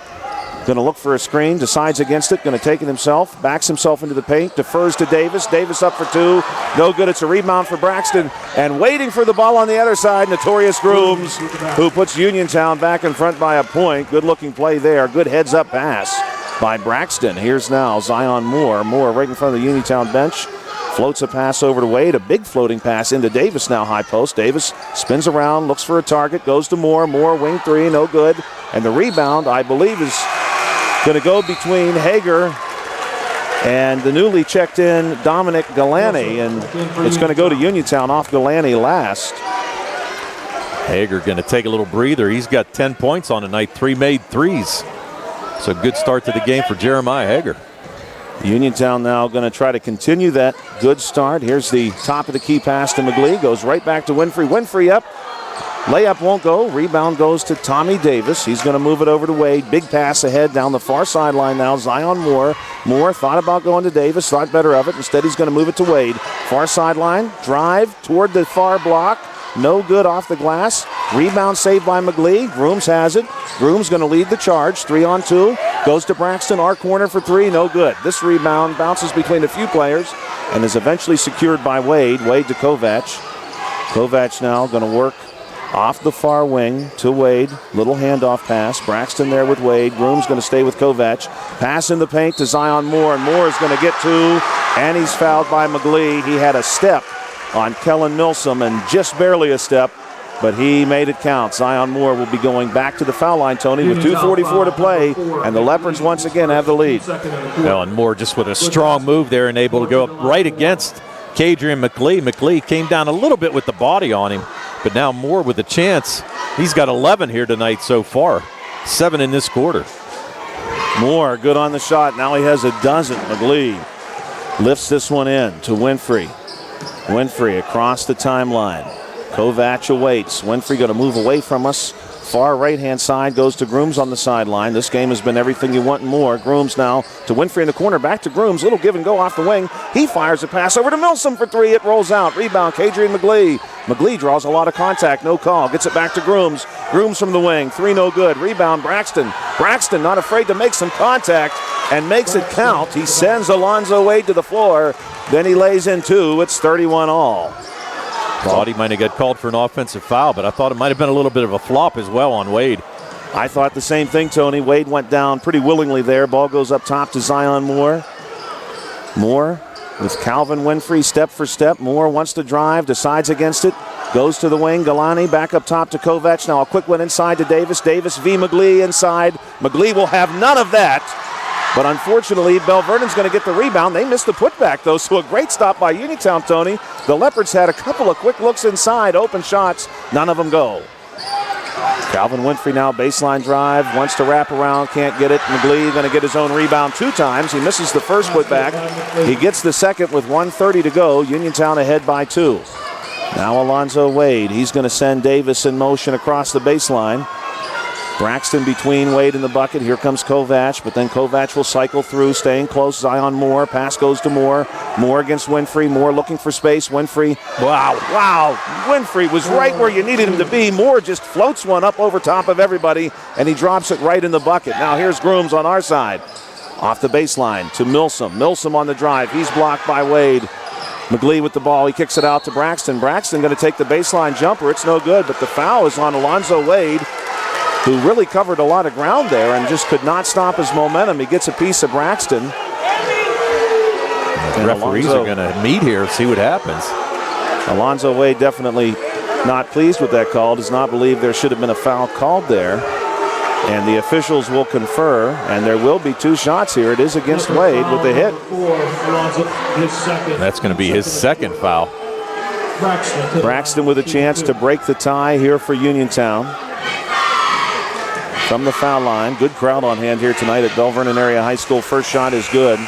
Speaker 3: going to look for a screen, decides against it, going to take it himself, backs himself into the paint, defers to Davis. Davis up for 2, no good. It's a rebound for Braxton, and waiting for the ball on the other side, Notorious Grooms, who puts Uniontown back in front by a point. Good looking play there, good heads up pass by Braxton. Here's now Zion Moore. Moore right in front of the Uniontown bench. Floats a pass over to Wade, a big floating pass into Davis now, high post. Davis spins around, looks for a target, goes to Moore. Moore, wing 3, no good. And the rebound, I believe, is going to go between Hager and the newly checked in Dominic Galani, and it's going to go to Uniontown off Galani last.
Speaker 2: Hager going to take a little breather. He's got 10 points on the night, 3 made threes. So good start to the game for Jeremiah Hager.
Speaker 3: Uniontown now going to try to continue that good start. Here's the top of the key pass to McGlee. Goes right back to Winfrey. Winfrey up. Layup won't go. Rebound goes to Tommy Davis. He's going to move it over to Wade. Big pass ahead down the far sideline now. Zion Moore. Moore thought about going to Davis. Thought better of it. Instead, he's going to move it to Wade. Far sideline. Drive toward the far block. No good off the glass. Rebound saved by McGlee. Grooms has it. Grooms going to lead the charge. 3-on-2. Goes to Braxton. Our corner for 3. No good. This rebound bounces between a few players and is eventually secured by Wade. Wade to Kovac. Kovac now going to work off the far wing to Wade. Little handoff pass. Braxton there with Wade. Grooms going to stay with Kovac. Pass in the paint to Zion Moore, and Moore is going to get 2, and he's fouled by McGlee. He had a step on Kellen Milsom, and just barely a step, but he made it count. Zion Moore will be going back to the foul line, Tony, with 2:44 to play, and the Leopards once again have the lead.
Speaker 2: Well, and Moore just with a strong move there and able to go up right against Kadrian McGlee. McGlee came down a little bit with the body on him, but now Moore with a chance. He's got 11 here tonight so far, 7 in this quarter.
Speaker 3: Moore good on the shot. Now he has a dozen. McGlee lifts this one in to Winfrey. Winfrey across the timeline. Kovac awaits. Winfrey going to move away from us. Far right-hand side goes to Grooms on the sideline. This game has been everything you want and more. Grooms now to Winfrey in the corner. Back to Grooms. Little give and go off the wing. He fires a pass over to Milsom for 3. It rolls out. Rebound, Kadrian McGlee. McGlee draws a lot of contact. No call. Gets it back to Grooms. Grooms from the wing. 3 no good. Rebound, Braxton. Braxton not afraid to make some contact and makes it count. He sends Alonzo Wade to the floor. Then he lays in 2. It's 31 all.
Speaker 2: Thought he might have got called for an offensive foul, but I thought it might have been a little bit of a flop as well on Wade.
Speaker 3: I thought the same thing, Tony. Wade went down pretty willingly there. Ball goes up top to Zion Moore. Moore with Calvin Winfrey step for step. Moore wants to drive, decides against it. Goes to the wing. Galani back up top to Kovac. Now a quick one inside to Davis. Davis v. McGlee inside. McGlee will have none of that. But unfortunately, Belle Vernon's going to get the rebound. They missed the putback, though, so a great stop by Uniontown, Tony. The Leopards had a couple of quick looks inside, open shots. None of them go. Calvin Winfrey now baseline drive, wants to wrap around, can't get it. McGlee going to get his own rebound 2 times. He misses the first putback. He gets the second with 1:30 to go. Uniontown ahead by 2. Now Alonzo Wade. He's going to send Davis in motion across the baseline. Braxton between Wade and the bucket. Here comes Kovac, but then Kovac will cycle through, staying close. Zion Moore. Pass goes to Moore. Moore against Winfrey. Moore looking for space. Winfrey. Wow. Winfrey was right where you needed him to be. Moore just floats one up over top of everybody, and he drops it right in the bucket. Now here's Grooms on our side. Off the baseline to Milsom. Milsom on the drive. He's blocked by Wade. McGlee with the ball. He kicks it out to Braxton. Braxton going to take the baseline jumper. It's no good, but the foul is on Alonzo Wade, who really covered a lot of ground there and just could not stop his momentum. He gets a piece of Braxton.
Speaker 2: The referees are going to meet here, see what happens.
Speaker 3: Alonzo Wade definitely not pleased with that call. Does not believe there should have been a foul called there. And the officials will confer, and there will be 2 shots here. It is against Wade with the hit.
Speaker 2: That's going to be his second foul.
Speaker 3: Braxton with a chance to break the tie here for Uniontown. From the foul line. Good crowd on hand here tonight at Belle Vernon Area High School. First shot is good.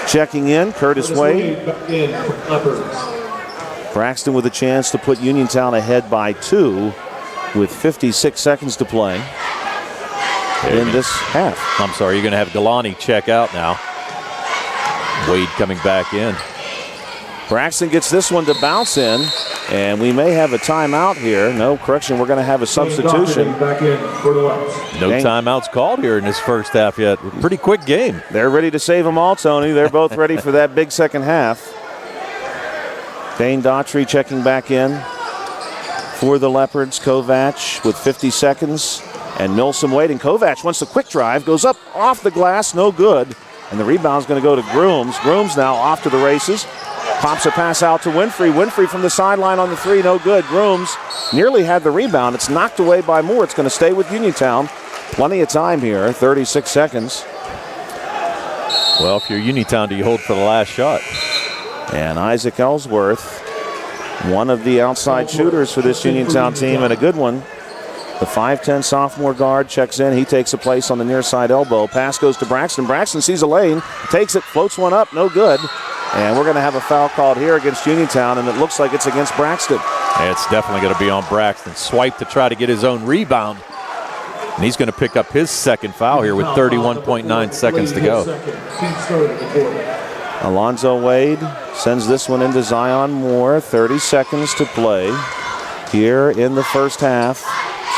Speaker 3: Checking in, Curtis Wade. Braxton with a chance to put Uniontown ahead by 2 with 56 seconds to play in this half.
Speaker 2: I'm sorry, you're going to have Galani check out now. Wade coming back in.
Speaker 3: Braxton gets this one to bounce in, and we may have a timeout here. No, correction, we're going to have a substitution.
Speaker 2: No timeouts called here in this first half yet. Pretty quick game.
Speaker 3: They're ready to save them all, Tony. They're both ready for that big second half. Dane Daughtry checking back in for the Leopards. Kovac with 50 seconds, and Milsom waiting. Kovac wants a quick drive, goes up off the glass, no good. And the rebound's going to go to Grooms. Grooms now off to the races. Pops a pass out to Winfrey. Winfrey from the sideline on the 3, no good. Grooms nearly had the rebound. It's knocked away by Moore. It's going to stay with Uniontown. Plenty of time here, 36 seconds.
Speaker 2: Well, if you're Uniontown, do you hold for the last shot?
Speaker 3: And Isaac Ellsworth, one of the outside shooters for this Uniontown team, and a good one. The 5'10 sophomore guard checks in. He takes a place on the near side elbow. Pass goes to Braxton. Braxton sees a lane, takes it, floats one up, no good. And we're going to have a foul called here against Uniontown, and it looks like it's against Braxton.
Speaker 2: It's definitely going to be on Braxton. Swipe to try to get his own rebound. And he's going to pick up his second foul here with 31.9 seconds to go.
Speaker 3: Alonzo Wade sends this one into Zion Moore. 30 seconds to play here in the first half.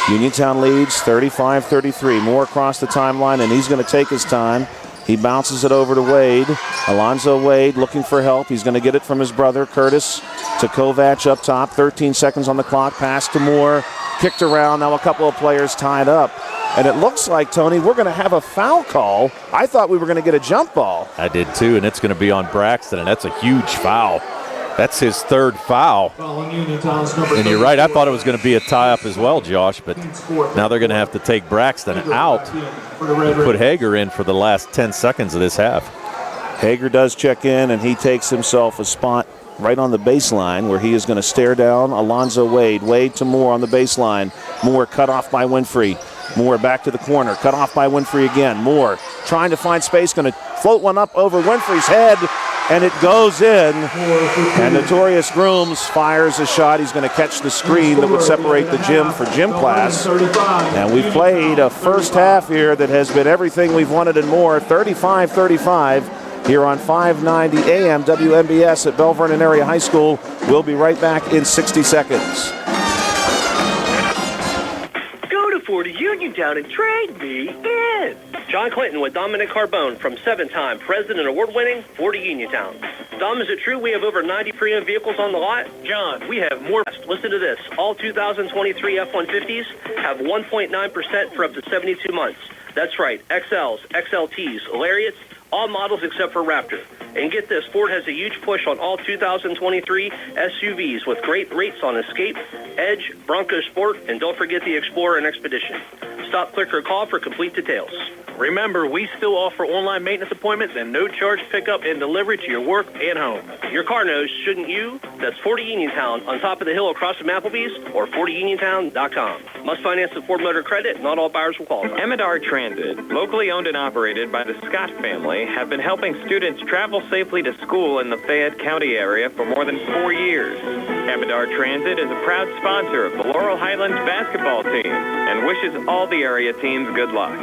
Speaker 3: Uniontown leads 35-33. Moore across the timeline, and he's going to take his time. He bounces it over to Wade. Alonzo Wade looking for help. He's going to get it from his brother, Curtis, to Kovac up top. 13 seconds on the clock. Pass to Moore. Kicked around. Now a couple of players tied up. And it looks like, Tony, we're going to have a foul call. I thought we were going to get a jump ball.
Speaker 2: I did too, and it's going to be on Braxton, and that's a huge foul. That's his third foul. And you're right, I thought it was going to be a tie-up as well, Josh, but now they're going to have to take Braxton out and put Hager in for the last 10 seconds of this half.
Speaker 3: Hager does check in, and he takes himself a spot right on the baseline where he is going to stare down Alonzo Wade. Wade to Moore on the baseline. Moore cut off by Winfrey. Moore back to the corner, cut off by Winfrey again. Moore trying to find space, going to float one up over Winfrey's head, and it goes in. And Notorious Grooms fires a shot. He's going to catch the screen that would separate the gym for gym class. And we've played a first half here that has been everything we've wanted and more. 35-35 here on 590 AM WMBS at Belle Vernon Area High School. We'll be right back in 60 seconds.
Speaker 11: To Uniontown and trade me in. John Clinton with Dominic Carbone from 7-time President Award-winning Ford of Uniontown. Dom, is it true we have over 90 pre-owned vehicles on the lot? John, we have more. Listen to this. All 2023 F-150s have 1.9% for up to 72 months. That's right. XLs, XLTs, Lariats, all models except for Raptor. And get this, Ford has a huge push on all 2023 SUVs with great rates on Escape, Edge, Bronco Sport, and don't forget the Explorer and Expedition. Stop, click, or call for complete details. Remember, we still offer online maintenance appointments and no-charge pickup and delivery to your work and home. Your car knows, shouldn't you? That's 40 Uniontown on top of the hill across from Applebee's or 40uniontown.com. Must finance with Ford Motor Credit. Not all buyers will qualify.
Speaker 12: Emidar Transit, locally owned and operated by the Scott family, have been helping students travel safely to school in the Fayette County area for more than 4 years. Emidar Transit is a proud sponsor of the Laurel Highlands basketball team and wishes all the area teams good luck.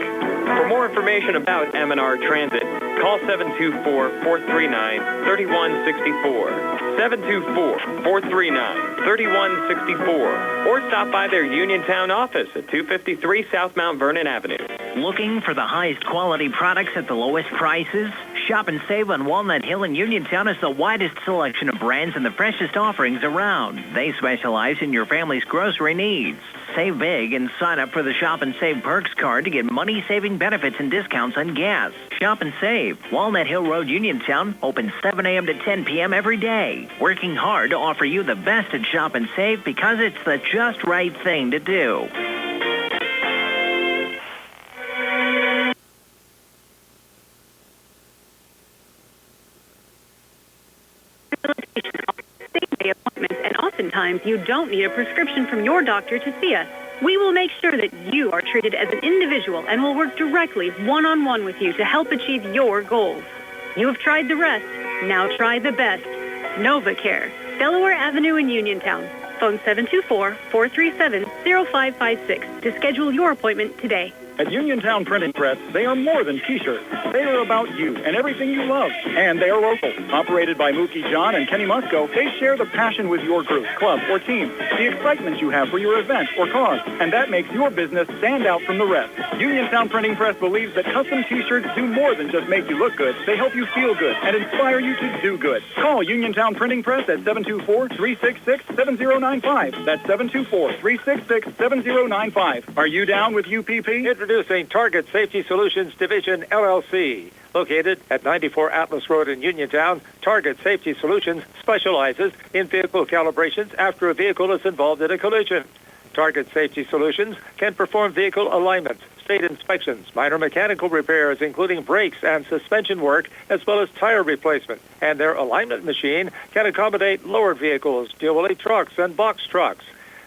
Speaker 12: For more information about Emidar Transit, call 724-439-3164, 724-439-3164, or stop by their Uniontown office at 253 South Mount Vernon Avenue.
Speaker 13: Looking for the highest quality products at the lowest prices? Shop and save on Walnut Hill in Uniontown has the widest selection of brands and the freshest offerings around. They specialize in your family's grocery needs. Save big and sign up for the Shop and Save Perks card to get money-saving benefits and discounts on gas. Shop and save. Walnut Hill Road, Uniontown, open 7 a.m. to 10 p.m. every day. Working hard to offer you the best at Shop and Save because it's the just right thing to do.
Speaker 4: Same-day appointments, and oftentimes you don't need a prescription from your doctor to see us. We will make sure that you are treated as an individual and will work directly one-on-one with you to help achieve your goals. You have tried the rest. Now try the best. NovaCare, Delaware Avenue in Uniontown. Phone 724-437-0556 to schedule your appointment today.
Speaker 1: At Uniontown Printing Press, they are more than T-shirts. They are about you and everything you love. And they are local. Operated by Mookie John and Kenny Musco, they share the passion with your group, club, or team, the excitement you have for your event or cause, and that makes your business stand out from the rest. Uniontown Printing Press believes that custom T-shirts do more than just make you look good. They help you feel good and inspire you to do good. Call Uniontown Printing Press at 724-366-7095. That's 724-366-7095. Are you down with UPP?
Speaker 8: Introducing Target Safety Solutions Division, LLC. Located at 94 Atlas Road in Uniontown, Target Safety Solutions specializes in vehicle calibrations after a vehicle is involved in a collision. Target Safety Solutions can perform vehicle alignment, state inspections, minor mechanical repairs, including brakes and suspension work, as well as tire replacement. And their alignment machine can accommodate lower vehicles, dual trucks, and box trucks.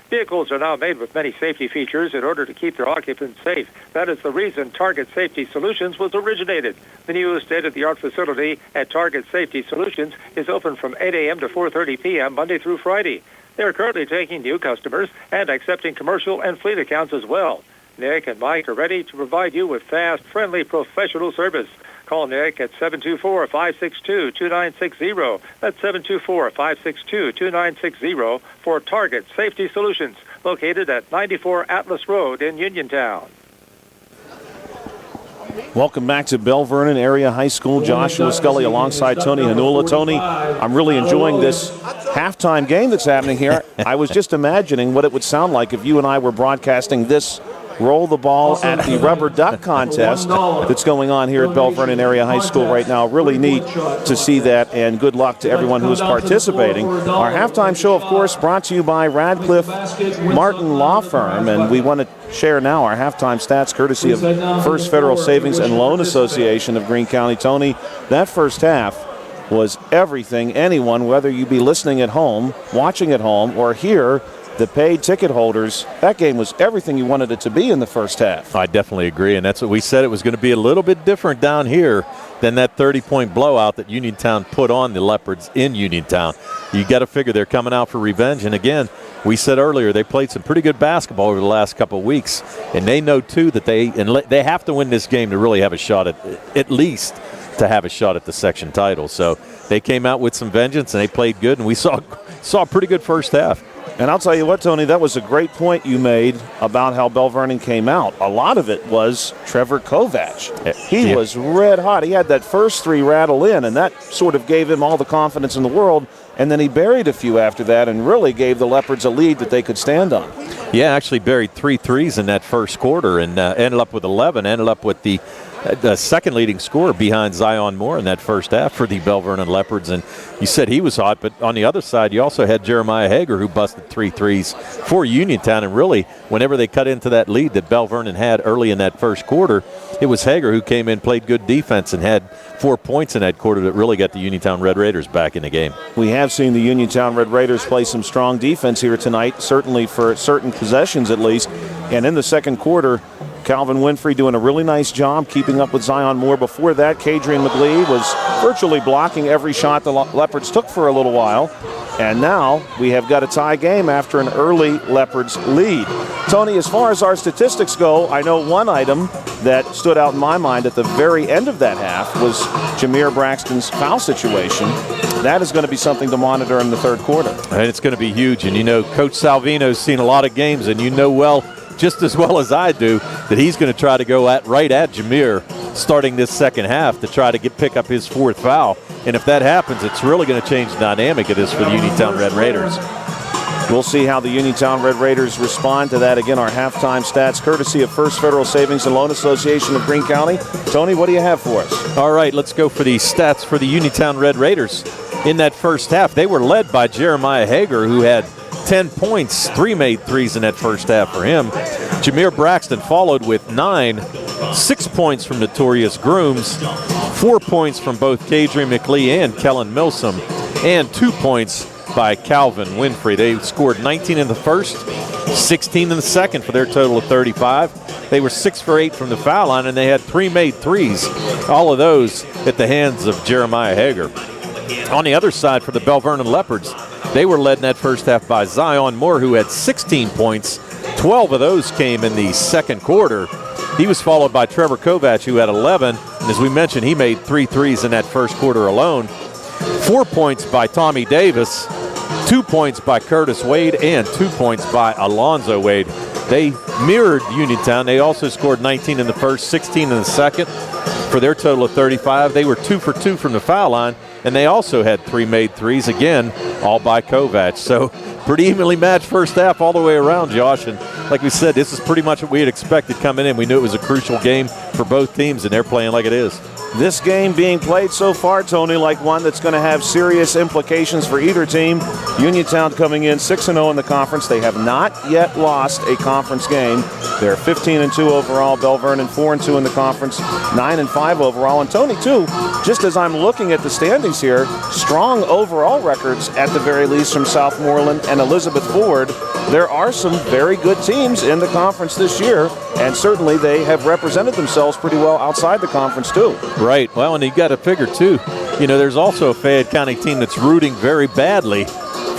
Speaker 8: Vehicles are now made with many safety features in order to keep their occupants safe. That is the reason Target Safety Solutions was originated. The new state-of-the-art facility at Target Safety Solutions is open from 8 a.m. to 4:30 p.m. Monday through Friday. They are currently taking new customers and accepting commercial and fleet accounts as well. Nick and Mike are ready to provide you with fast, friendly, professional service. Call Nick at 724-562-2960. That's 724-562-2960 for Target Safety Solutions, located at 94 Atlas Road in Uniontown.
Speaker 3: Welcome back to Belle Vernon Area High School. Joshua Scully alongside Tony Hanula. Tony, I'm really enjoying this halftime game that's happening here. I was just imagining what it would sound like if you and I were broadcasting this roll the ball at the rubber duck contest that's going on here at Belle Vernon Area High School right now. Really neat to see that, and good luck to everyone who is participating. Our halftime show, of course, brought to you by Radcliffe Martin Law Firm, and we want to share now our halftime stats courtesy of First Federal Savings and Loan Association of Greene County. Tony, that first half was everything anyone, whether you be listening at home, watching at home, or here, the paid ticket holders, that game was everything you wanted it to be in the first half.
Speaker 2: I definitely agree, and that's what we said. It was going to be a little bit different down here than that 30-point blowout that Uniontown put on the Leopards in Uniontown. You got to figure they're coming out for revenge, and again, we said earlier they played some pretty good basketball over the last couple of weeks, and they know too that they have to win this game to really have a shot at least to have a shot at the section title. So they came out with some vengeance, and they played good, and we saw a pretty good first half.
Speaker 3: And I'll tell you what, Tony, that was a great point you made about how Belle Vernon came out. A lot of it was Trevor Kovac. He was red hot. He had that first three rattle in, and that sort of gave him all the confidence in the world. And then he buried a few after that and really gave the Leopards a lead that they could stand on.
Speaker 2: Yeah, actually buried 3 threes in that first quarter and ended up with 11, ended up with the the second leading scorer behind Zion Moore in that first half for the Belle Vernon Leopards. And you said he was hot, but on the other side, you also had Jeremiah Hager, who busted 3 threes for Uniontown. And really, whenever they cut into that lead that Belle Vernon had early in that first quarter, it was Hager who came in, played good defense, and had 4 points in that quarter that really got the Uniontown Red Raiders back in the game.
Speaker 3: We have seen the Uniontown Red Raiders play some strong defense here tonight, certainly for certain possessions at least. And in the second quarter, Calvin Winfrey doing a really nice job keeping up with Zion Moore. Before that, Kadrian McLeod was virtually blocking every shot the Leopards took for a little while. And now we have got a tie game after an early Leopards lead. Tony, as far as our statistics go, I know one item that stood out in my mind at the very end of that half was Jameer Braxton's foul situation. That is going to be something to monitor in the third quarter.
Speaker 2: And it's going to be huge. And you know, Coach Salvino's seen a lot of games, and you know just as well as I do, that he's going to try to go right at Jameer starting this second half to try to pick up his 4th foul. And if that happens, it's really going to change the dynamic of this for the Uniontown Red Raiders.
Speaker 3: We'll see how the Uniontown Red Raiders respond to that. Again, our halftime stats, courtesy of First Federal Savings and Loan Association of Greene County. Tony, what do you have for us?
Speaker 2: All right, let's go for the stats for the Uniontown Red Raiders. In that first half, they were led by Jeremiah Hager, who had 10 points, 3 made threes in that first half for him. Jameer Braxton followed with 9, 6 points from Notorious Grooms, 4 points from both Kadrian McLeod and Kellen Milsom, and 2 points by Calvin Winfrey. They scored 19 in the first, 16 in the second for their total of 35. They were 6 for 8 from the foul line, and they had 3 made threes, all of those at the hands of Jeremiah Hager. On the other side for the Belle Vernon Leopards, they were led in that first half by Zion Moore, who had 16 points. 12 of those came in the second quarter. He was followed by Trevor Kovac, who had 11. And as we mentioned, he made 3 threes in that first quarter alone. 4 points by Tommy Davis, 2 points by Curtis Wade, and 2 points by Alonzo Wade. They mirrored Uniontown. They also scored 19 in the first, 16 in the second for their total of 35. They were 2 for 2 from the foul line, and they also had 3 made threes, again, all by Kovac. So pretty evenly matched first half all the way around, Josh. And like we said, this is pretty much what we had expected coming in. We knew it was a crucial game for both teams, and they're playing like it is.
Speaker 3: This game being played so far, Tony, like one that's going to have serious implications for either team. Uniontown coming in 6-0 in the conference. They have not yet lost a conference game. They're 15-2 overall. Belle Vernon 4-2 in the conference, 9-5 overall. And Tony, too, just as I'm looking at the standings here, strong overall records at the very least from Southmoreland and Elizabeth Ford. There are some very good teams in the conference this year, and certainly they have represented themselves pretty well outside the conference, too.
Speaker 2: Right. Well, and you got to figure, too, you know, there's also a Fayette County team that's rooting very badly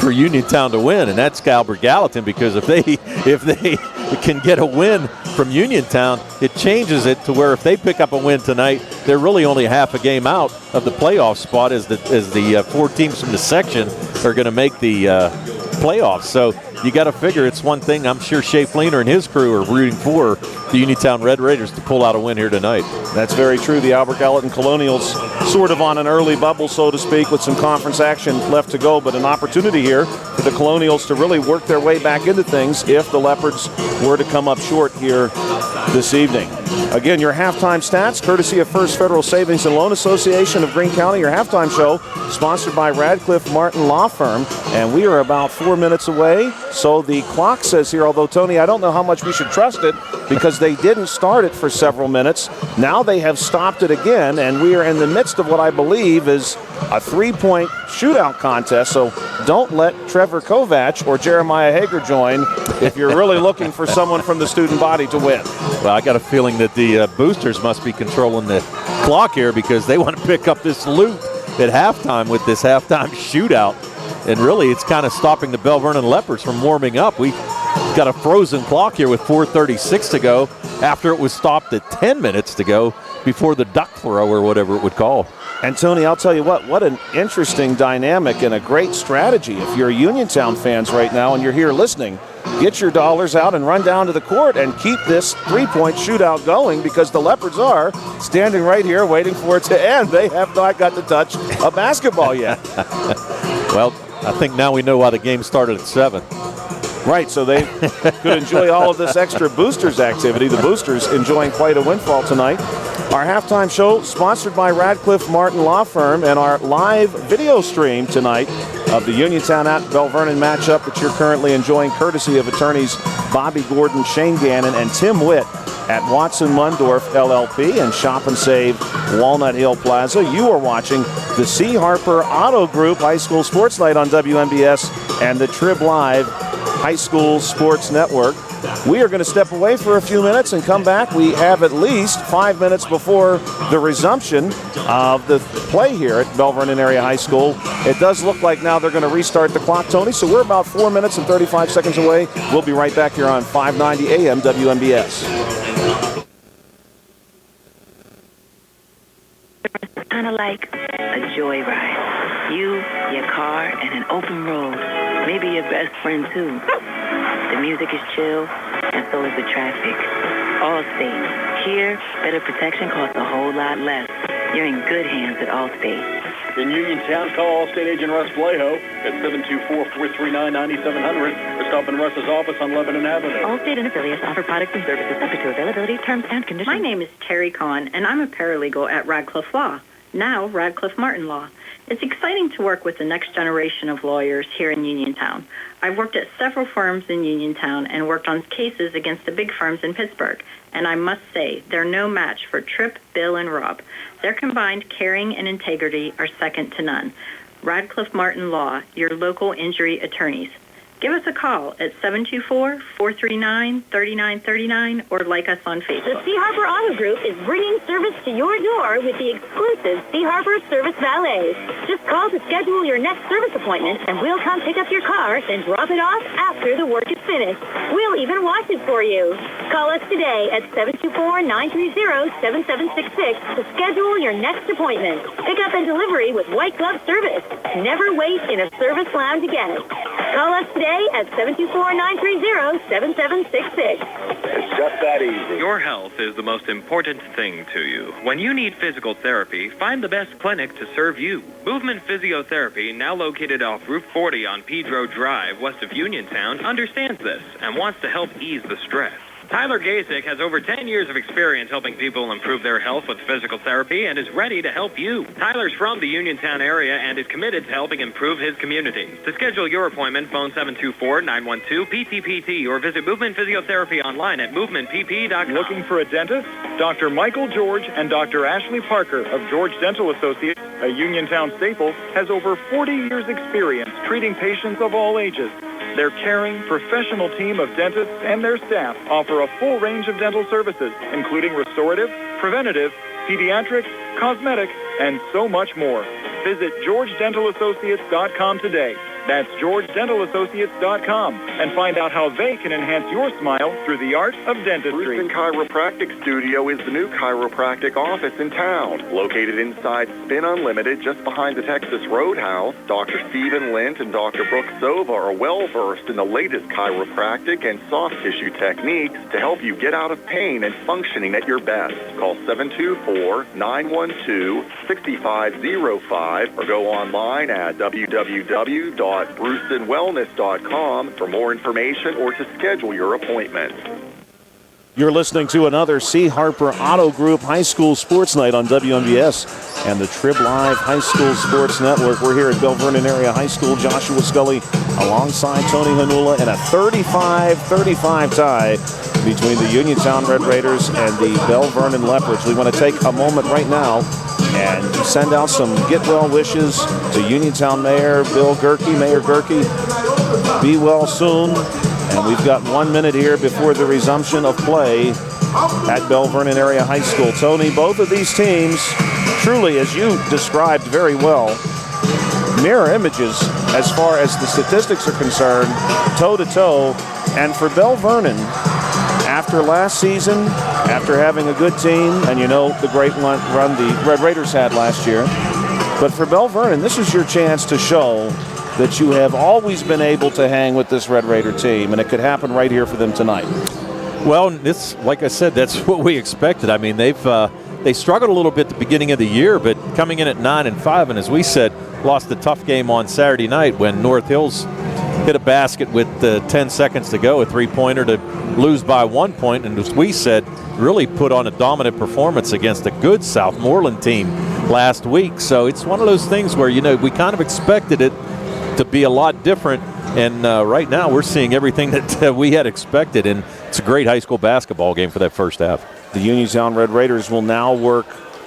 Speaker 2: for Uniontown to win, and that's Albert Gallatin, because if they can get a win from Uniontown, it changes it to where if they pick up a win tonight, they're really only half a game out of the playoff spot as the 4 teams from the section are going to make the playoffs. So you got to figure it's one thing I'm sure Shea Fleener and his crew are rooting for the Uniontown Red Raiders to pull out a win here tonight.
Speaker 3: That's very true. The Albert Gallatin Colonials sort of on an early bubble, so to speak, with some conference action left to go, but an opportunity here for the Colonials to really work their way back into things if the Leopards were to come up short here this evening. Again, your halftime stats, courtesy of First Federal Savings and Loan Association of Greene County. Your halftime show, sponsored by Radcliffe Martin Law Firm. And we are about 4 minutes away. So the clock says here, although, Tony, I don't know how much we should trust it because they didn't start it for several minutes. Now they have stopped it again, and we are in the midst of what I believe is a 3-point shootout contest. So don't let Trevor Kovac or Jeremiah Hager join if you're really looking for someone from the student body to win.
Speaker 2: Well, I got a feeling that the boosters must be controlling the clock here because they want to pick up this loot at halftime with this halftime shootout. And really, it's kind of stopping the Belle Vernon Leopards from warming up. We got a frozen clock here with 4:36 to go after it was stopped at 10 minutes to go before the duck throw or whatever it would call.
Speaker 3: And, Tony, I'll tell you what an interesting dynamic and a great strategy. If you're Uniontown fans right now and you're here listening, get your dollars out and run down to the court and keep this 3-point shootout going because the Leopards are standing right here waiting for it to end. They have not got to touch a basketball yet.
Speaker 2: Well, I think now we know why the game started at 7.
Speaker 3: Right, so they could enjoy all of this extra Boosters activity. The Boosters enjoying quite a windfall tonight. Our halftime show sponsored by Radcliffe Martin Law Firm, and our live video stream tonight of the Uniontown at Belle Vernon matchup that you're currently enjoying, courtesy of attorneys Bobby Gordon, Shane Gannon, and Tim Witt at Watson Mundorff LLP and Shop and Save Walnut Hill Plaza. You are watching the C. Harper Auto Group High School Sports Night on WMBS and the Trib Live High School Sports Network. We are going to step away for a few minutes and come back. We have at least 5 minutes before the resumption of the play here at Belle Vernon Area High School. It does look like now they're going to restart the clock, Tony, so we're about 4 minutes and 35 seconds away. We'll be right back here on 590 AM WMBS.
Speaker 14: It's kind of like a joyride. You, your car, and an open road. Maybe your best friend, too. The music is chill, and so is the traffic. Allstate. Here, better protection costs a whole lot less. You're in good hands at Allstate.
Speaker 10: In Uniontown, call Allstate agent Russ Blejo at 724-439-9700 or stop in Russ's office on Lebanon Avenue.
Speaker 14: Allstate and affiliates offer products and services subject to availability, terms, and conditions.
Speaker 4: My name is Terry Kahn, and I'm a paralegal at Radcliffe Law, now Radcliffe Martin Law. It's exciting to work with the next generation of lawyers here in Uniontown. I've worked at several firms in Uniontown and worked on cases against the big firms in Pittsburgh. And I must say, they're no match for Tripp, Bill, and Rob. Their combined caring and integrity are second to none. Radcliffe Martin Law, your local injury attorneys. Give us a call at 724-439-3939 or like us on Facebook.
Speaker 6: The C. Harper Auto Group is bringing service to your door with the exclusive C. Harper Service Valets. Just call to schedule your next service appointment, and we'll come pick up your car, then drop it off after the work is finished. We'll even wash it for you. Call us today at 724-930-7766 to schedule your next appointment. Pick up and delivery with white glove service. Never wait in a service lounge again. Call us today at 724-930-7766.
Speaker 15: It's just that easy.
Speaker 12: Your health is the most important thing to you. When you need physical therapy, find the best clinic to serve you. Movement Physiotherapy, now located off Route 40 on Pedro Drive, west of Uniontown, understands this and wants to help ease the stress. Tyler Gasick has over 10 years of experience helping people improve their health with physical therapy and is ready to help you. Tyler's from the Uniontown area and is committed to helping improve his community. To schedule your appointment, phone 724-912-PTPT or visit Movement Physiotherapy online at movementpp.com.
Speaker 1: Looking for a dentist? Dr. Michael George and Dr. Ashley Parker of George Dental Associates, a Uniontown staple, has over 40 years' experience treating patients of all ages. Their caring, professional team of dentists and their staff offer a full range of dental services, including restorative, preventative, pediatric, cosmetic, and so much more. Visit GeorgeDentalAssociates.com today. That's GeorgeDentalAssociates.com and find out how they can enhance your smile through the art of dentistry.
Speaker 15: Brewston Chiropractic Studio is the new chiropractic office in town. Located inside Spin Unlimited, just behind the Texas Roadhouse, Dr. Stephen Lint and Dr. Brooke Sova are well-versed in the latest chiropractic and soft tissue techniques to help you get out of pain and functioning at your best. Call 724-912-6505 or go online at www.brewstonwellness.com for more information or to schedule your appointment.
Speaker 3: You're listening to another C. Harper Auto Group High School Sports Night on WMBS and the Trib Live High School Sports Network. We're here at Belle Vernon Area High School. Joshua Scully alongside Tony Hanula in a 35-35 tie between the Uniontown Red Raiders and the Belle Vernon Leopards. We want to take a moment right now and send out some get well wishes to Uniontown Mayor Bill Gerke. Mayor Gerke, be well soon. And we've got 1 minute here before the resumption of play at Belle Vernon Area High School. Tony, both of these teams, truly, as you described very well, mirror images as far as the statistics are concerned, toe-to-toe. And for Belle Vernon, after last season, after having a good team, and you know the great run the Red Raiders had last year, but for Belle Vernon, this is your chance to show that you have always been able to hang with this Red Raider team, and it could happen right here for them tonight.
Speaker 2: Well, this, like I said, that's what we expected. I mean, they struggled a little bit at the beginning of the year, but coming in at 9-5, and as we said, lost a tough game on Saturday night when North Hills hit a basket with 10 seconds to go, a three-pointer to lose by 1 point, and as we said, really put on a dominant performance against a good Southmoreland team last week. So it's one of those things where, we kind of expected it to be a lot different, and right now we're seeing everything that we had expected, and it's a great high school basketball game for that first half.
Speaker 3: The Uniontown Red Raiders will now work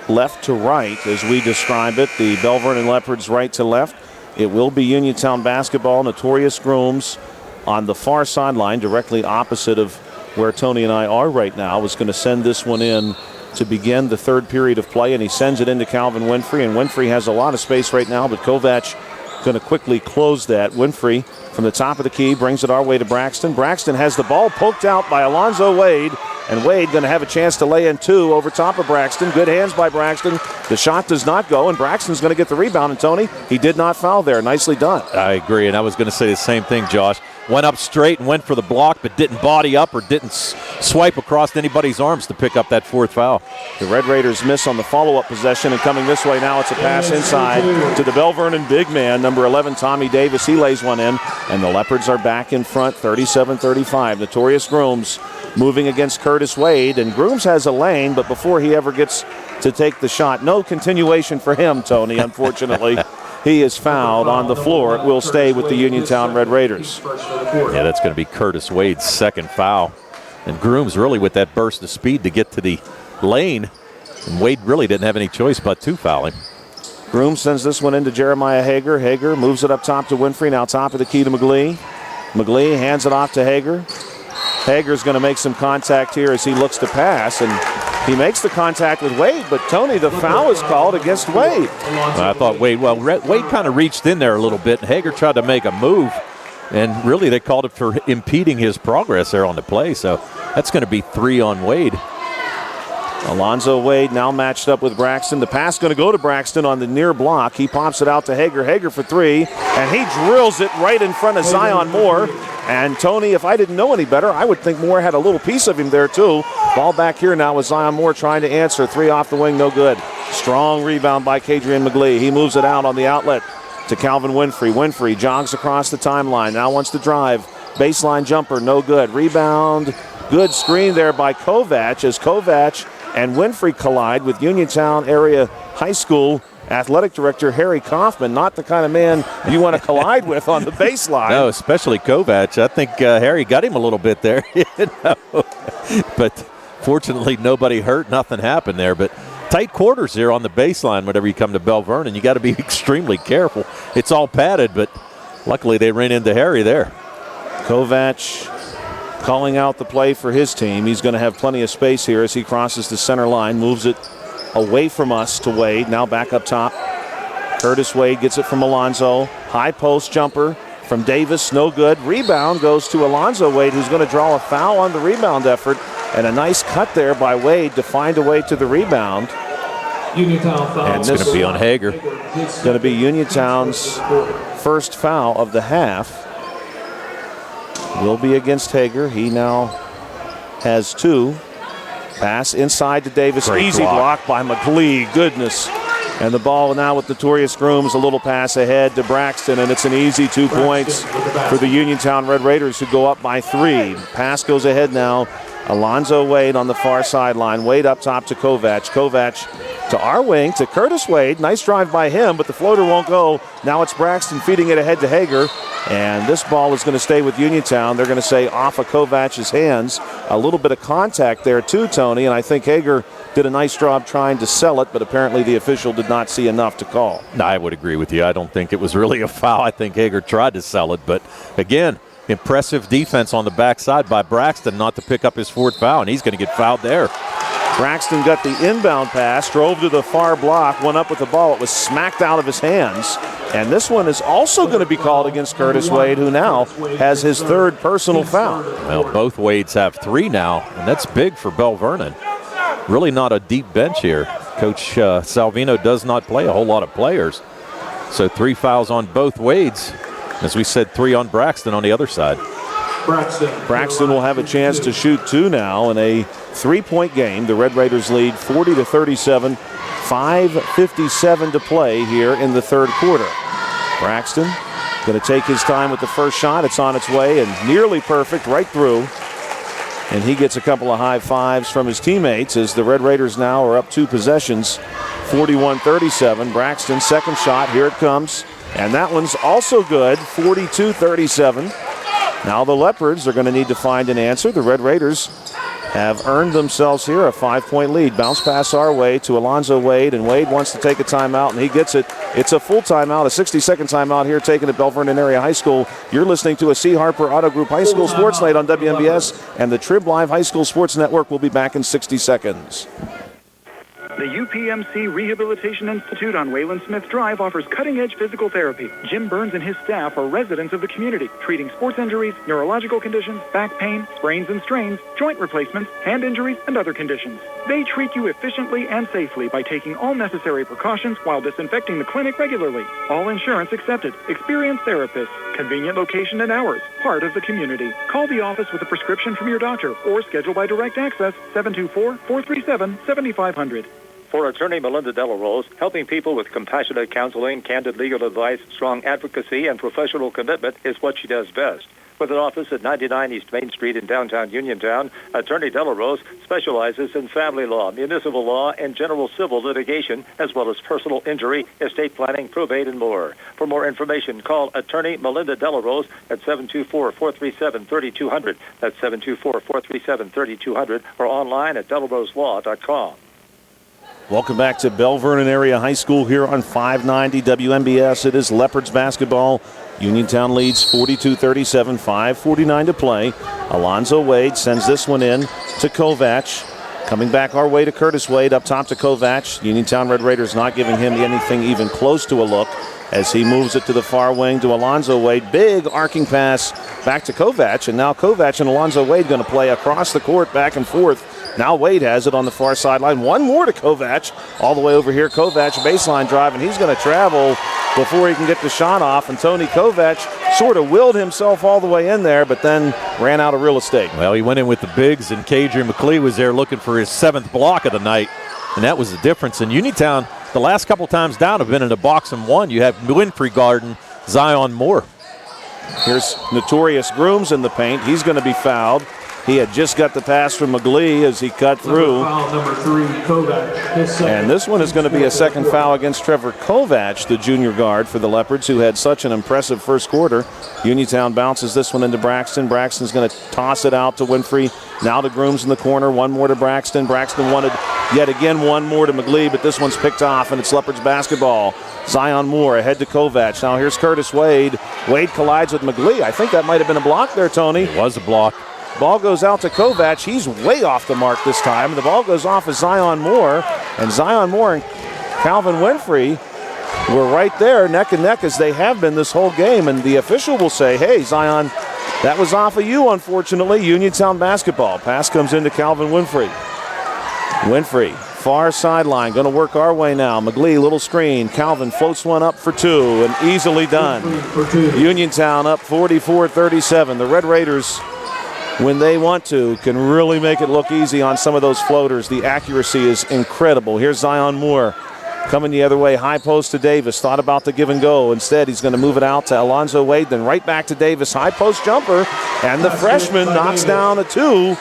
Speaker 3: left to right as we describe it. The Belle Vernon Leopards right to left. It will be Uniontown basketball. Notorious Grooms on the far sideline, directly opposite of where Tony and I are right now, is going to send this one in to begin the third period of play, and he sends it into Calvin Winfrey, and Winfrey has a lot of space right now, but Kovac going to quickly close that. Winfrey from the top of the key brings it our way to Braxton. Braxton has the ball poked out by Alonzo Wade, and Wade going to have a chance to lay in two over top of Braxton. Good hands by Braxton. The shot does not go, and Braxton's going to get the rebound. And Tony, he did not foul there. Nicely done.
Speaker 2: I agree, and I was going to say the same thing, Josh. Went up straight and went for the block, but didn't body up or didn't swipe across anybody's arms to pick up that fourth foul.
Speaker 3: The Red Raiders miss on the follow-up possession, and coming this way now, it's a pass inside to the Belle Vernon big man, number 11, Tommy Davis. He lays one in, and the Leopards are back in front, 37-35. Notorious Grooms moving against Curtis Wade, and Grooms has a lane, but before he ever gets to take the shot, no continuation for him, Tony, unfortunately. He is fouled on the floor. It will stay with the Uniontown Red Raiders.
Speaker 2: Yeah, that's going to be Curtis Wade's second foul. And Grooms really with that burst of speed to get to the lane. And Wade really didn't have any choice but to foul him.
Speaker 3: Grooms sends this one into Jeremiah Hager. Hager moves it up top to Winfrey. Now top of the key to McGlee. McGlee hands it off to Hager. Hager's going to make some contact here as he looks to pass. And he makes the contact with Wade, but Tony, the foul is called against Wade.
Speaker 2: I thought Wade kind of reached in there a little bit, and Hager tried to make a move, and really they called it for impeding his progress there on the play, so that's going to be 3 on Wade.
Speaker 3: Alonzo Wade now matched up with Braxton. The pass going to go to Braxton on the near block. He pops it out to Hager. Hager for 3, and he drills it right in front of Zion Moore. And Tony, if I didn't know any better, I would think Moore had a little piece of him there too. Ball back here now with Zion Moore trying to answer. 3 off the wing, no good. Strong rebound by Kadrian McGlee. He moves it out on the outlet to Calvin Winfrey. Winfrey jogs across the timeline. Now wants to drive. Baseline jumper, no good. Rebound, good screen there by Kovac as Kovac and Winfrey collide with Uniontown Area High School Athletic Director Harry Kaufman. Not the kind of man you want to collide with on the baseline.
Speaker 2: No, especially Kovac. I think Harry got him a little bit there. But fortunately, nobody hurt. Nothing happened there. But tight quarters here on the baseline whenever you come to Belle Vernon. You got to be extremely careful. It's all padded, but luckily they ran into Harry there.
Speaker 3: Kovac calling out the play for his team. He's going to have plenty of space here as he crosses the center line, moves it away from us to Wade. Now back up top. Curtis Wade gets it from Alonzo. High post jumper from Davis, no good. Rebound goes to Alonzo Wade, who's going to draw a foul on the rebound effort. And a nice cut there by Wade to find a way to the rebound.
Speaker 9: Uniontown foul.
Speaker 2: And it's going to be on Hager.
Speaker 3: It's going to be Uniontown's first foul of the half. Will be against Hager. He now has 2. Pass inside to Davis.
Speaker 2: Great
Speaker 3: Easy block by McGlee. Goodness. And the ball now with Notorious Grooms. A little pass ahead to Braxton, and it's an easy 2 points for the Uniontown Red Raiders, who go up by 3. Pass goes ahead now. Alonzo Wade on the far sideline. Wade up top to Kovac. Kovac to our wing to Curtis Wade. Nice drive by him, but the floater won't go. Now it's Braxton feeding it ahead to Hager. And this ball is going to stay with Uniontown. They're going to say off of Kovac's hands. A little bit of contact there too, Tony, and I think Hager did a nice job trying to sell it, but apparently the official did not see enough to call.
Speaker 2: I would agree with you. I don't think it was really a foul. I think Hager tried to sell it, but again, impressive defense on the backside by Braxton not to pick up his 4th foul, and he's going to get fouled there.
Speaker 3: Braxton got the inbound pass, drove to the far block, went up with the ball. It was smacked out of his hands. And this one is also going to be called against Curtis Wade, who now has his 3rd personal foul.
Speaker 2: Well, both Wades have 3 now, and that's big for Belle Vernon. Really not a deep bench here. Coach Salvino does not play a whole lot of players. So 3 fouls on both Wades. As we said, 3 on Braxton on the other side.
Speaker 3: Braxton will have a chance to shoot 2 now in a 3-point game. The Red Raiders lead 40-37. 5:57 to play here in the 3rd quarter. Braxton Going to take his time with the first shot. It's on its way and nearly perfect right through. And he gets a couple of high fives from his teammates as the Red Raiders now are up 2 possessions, 41-37. Braxton, second shot. Here it comes. And that one's also good, 42-37. Now the Leopards are going to need to find an answer. The Red Raiders have earned themselves here a 5-point lead. Bounce pass our way to Alonzo Wade, and Wade wants to take a timeout, and he gets it. It's a full timeout, a 60-second timeout here taken at Belle Vernon Area High School. You're listening to a C. Harper Auto Group High School Sports Night on WMBS, and the Trib Live High School Sports Network will be back in 60 seconds.
Speaker 1: The UPMC Rehabilitation Institute on Wayland Smith Drive offers cutting-edge physical therapy. Jim Burns and his staff are residents of the community, treating sports injuries, neurological conditions, back pain, sprains and strains, joint replacements, hand injuries, and other conditions. They treat you efficiently and safely by taking all necessary precautions while disinfecting the clinic regularly. All insurance accepted. Experienced therapists. Convenient location and hours. Part of the community. Call the office with a prescription from your doctor or schedule by direct access 724-437-7500.
Speaker 8: For attorney Melinda Delarose, helping people with compassionate counseling, candid legal advice, strong advocacy, and professional commitment is what she does best. With an office at 99 East Main Street in downtown Uniontown, Attorney Delarose specializes in family law, municipal law, and general civil litigation, as well as personal injury, estate planning, probate, and more. For more information, call Attorney Melinda Delarose at 724-437-3200. That's 724-437-3200, or online at delaroselaw.com.
Speaker 3: Welcome back to Belle Vernon Area High School here on 590 WMBS. It is Leopards basketball. Uniontown leads 42-37, 5:49 to play. Alonzo Wade sends this one in to Kovac. Coming back our way to Curtis Wade, up top to Kovac. Uniontown Red Raiders not giving him anything even close to a look as he moves it to the far wing to Alonzo Wade. Big arcing pass back to Kovac, and now Kovac and Alonzo Wade going to play across the court back and forth. Now Wade has it on the far sideline. One more to Kovac. All the way over here, Kovac baseline drive, and he's going to travel before he can get the shot off. And Tony Kovac sort of willed himself all the way in there, but then ran out of real estate.
Speaker 2: Well, he went in with the bigs, and Kadrian McLee was there looking for his 7th block of the night, and that was the difference. In Uniontown, the last couple times down have been in a box and one. You have Winfrey guarding Zion Moore.
Speaker 3: Here's Notorious Grooms in the paint. He's going to be fouled. He had just got the pass from McLee as he cut through.
Speaker 9: Foul number 3, Kovac.
Speaker 3: And this one is going to be a second foul against Trevor Kovac, the junior guard for the Leopards, who had such an impressive first quarter. Uniontown bounces this one into Braxton. Braxton's going to toss it out to Winfrey. Now to Grooms in the corner. One more to Braxton. Braxton wanted yet again one more to McLee, but this one's picked off, and it's Leopards basketball. Zion Moore ahead to Kovac. Now here's Curtis Wade. Wade collides with McLee. I think that might have been a block there, Tony.
Speaker 2: It was a block.
Speaker 3: Ball goes out to Kovac. He's way off the mark this time. The ball goes off of Zion Moore. And Zion Moore and Calvin Winfrey were right there neck and neck as they have been this whole game. And the official will say, hey, Zion, that was off of you, unfortunately. Uniontown basketball. Pass comes into Calvin Winfrey. Winfrey, far sideline, going to work our way now. McLee, little screen. Calvin floats one up for 2 and easily done. Uniontown up 44-37. The Red Raiders, when they want to, can really make it look easy on some of those floaters. The accuracy is incredible. Here's Zion Moore coming the other way. High post to Davis. Thought about the give and go. Instead, he's going to move it out to Alonzo Wade, then right back to Davis. High post jumper, and the freshman knocks down a 2.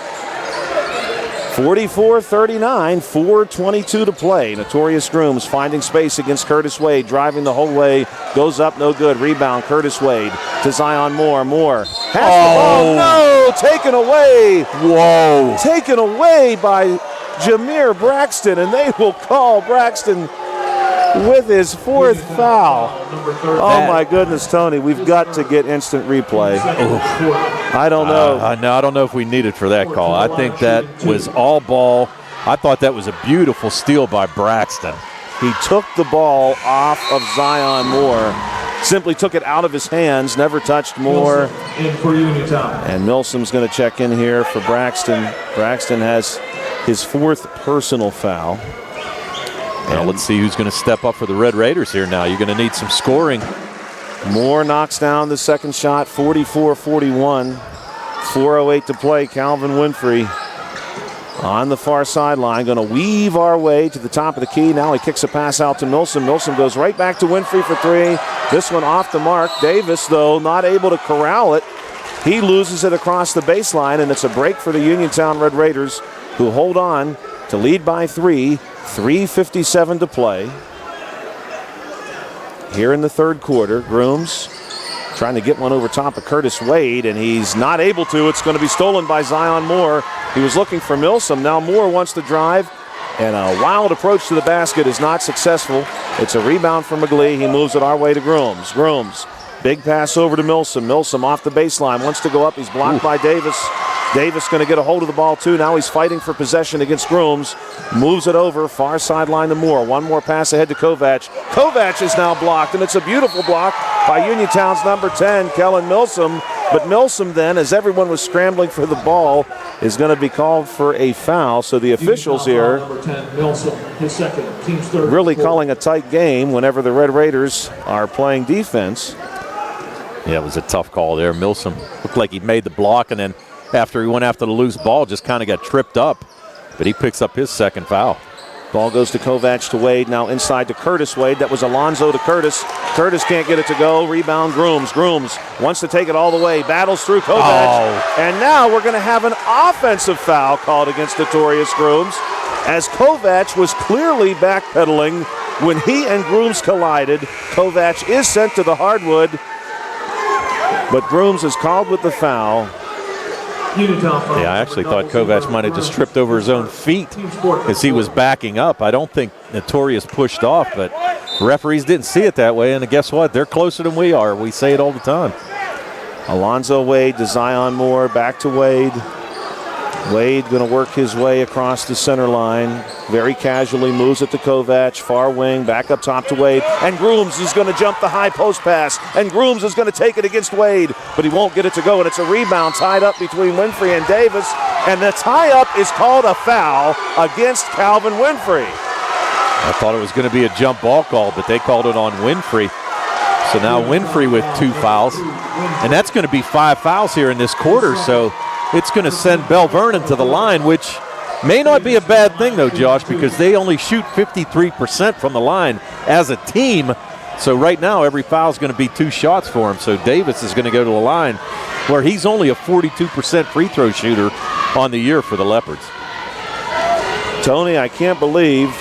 Speaker 3: 44-39, 4:22 to play. Notorious Grooms finding space against Curtis Wade, driving the whole way, goes up, no good. Rebound, Curtis Wade to Zion Moore. Moore has the ball. No, taken away.
Speaker 2: Whoa.
Speaker 3: Taken away by Jameer Braxton, and they will call Braxton with his 4th foul. Oh my goodness, Tony, we've got to get instant replay. I don't know.
Speaker 2: No, I don't know if we need it for that call. I think that was all ball. I thought that was a beautiful steal by Braxton.
Speaker 3: He took the ball off of Zion Moore, simply took it out of his hands, never touched Moore. And Milsom's going to check in here for Braxton. Braxton has his 4th personal foul.
Speaker 2: Well, let's see who's going to step up for the Red Raiders here now. You're going to need some scoring.
Speaker 3: Moore knocks down the second shot, 44-41. 4:08 to play. Calvin Winfrey on the far sideline. Going to weave our way to the top of the key. Now he kicks a pass out to Milsom. Milsom goes right back to Winfrey for three. This one off the mark. Davis, though, not able to corral it. He loses it across the baseline, and it's a break for the Uniontown Red Raiders, who hold on to lead by 3. 3:57 to play. Here in the third quarter, Grooms trying to get one over top of Curtis Wade, and he's not able to. It's going to be stolen by Zion Moore. He was looking for Milsom. Now Moore wants to drive, and a wild approach to the basket is not successful. It's a rebound from McGlee. He moves it our way to Grooms. Grooms, big pass over to Milsom. Milsom off the baseline, wants to go up. He's blocked by Davis. Davis going to get a hold of the ball, too. Now he's fighting for possession against Grooms. Moves it over, far sideline to Moore. One more pass ahead to Kovac. Kovac is now blocked, and it's a beautiful block by Uniontown's number 10, Kellen Milsom. But Milsom then, as everyone was scrambling for the ball, is going to be called for a foul. So the officials here
Speaker 9: number 10, Milsom, his second, team's third,
Speaker 3: really calling a tight game whenever the Red Raiders are playing defense.
Speaker 2: Yeah, it was a tough call there. Milsom looked like he made the block, and then after he went after the loose ball, just kind of got tripped up. But he picks up his second foul.
Speaker 3: Ball goes to Kovac to Wade. Now inside to Curtis Wade. That was Alonzo to Curtis. Curtis can't get it to go. Rebound Grooms. Grooms wants to take it all the way. Battles through Kovac.
Speaker 2: Oh.
Speaker 3: And now we're going to have an offensive foul called against Notorious Grooms, as Kovac was clearly backpedaling when he and Grooms collided. Kovac is sent to the hardwood, but Grooms is called with the foul.
Speaker 2: Yeah, I actually thought Kovac might have just tripped over his own feet as he was backing up. I don't think Notorious pushed off, but referees didn't see it that way, and guess what? They're closer than we are. We say it all the time.
Speaker 3: Alonzo Wade to Zion Moore, back to Wade. Wade going to work his way across the center line. Very casually moves it to Kovac, far wing, back up top to Wade. And Grooms is going to jump the high post pass. And Grooms is going to take it against Wade, but he won't get it to go. And it's a rebound tied up between Winfrey and Davis. And the tie-up is called a foul against Calvin Winfrey.
Speaker 2: I thought it was going to be a jump ball call, but they called it on Winfrey. So now Winfrey with 2 fouls. And that's going to be 5 fouls here in this quarter. So it's going to send Belle Vernon to the line, which may not be a bad thing, though, Josh, because they only shoot 53% from the line as a team. So right now, every foul is going to be 2 shots for him. So Davis is going to go to the line, where he's only a 42% free throw shooter on the year for the Leopards.
Speaker 3: Tony, I can't believe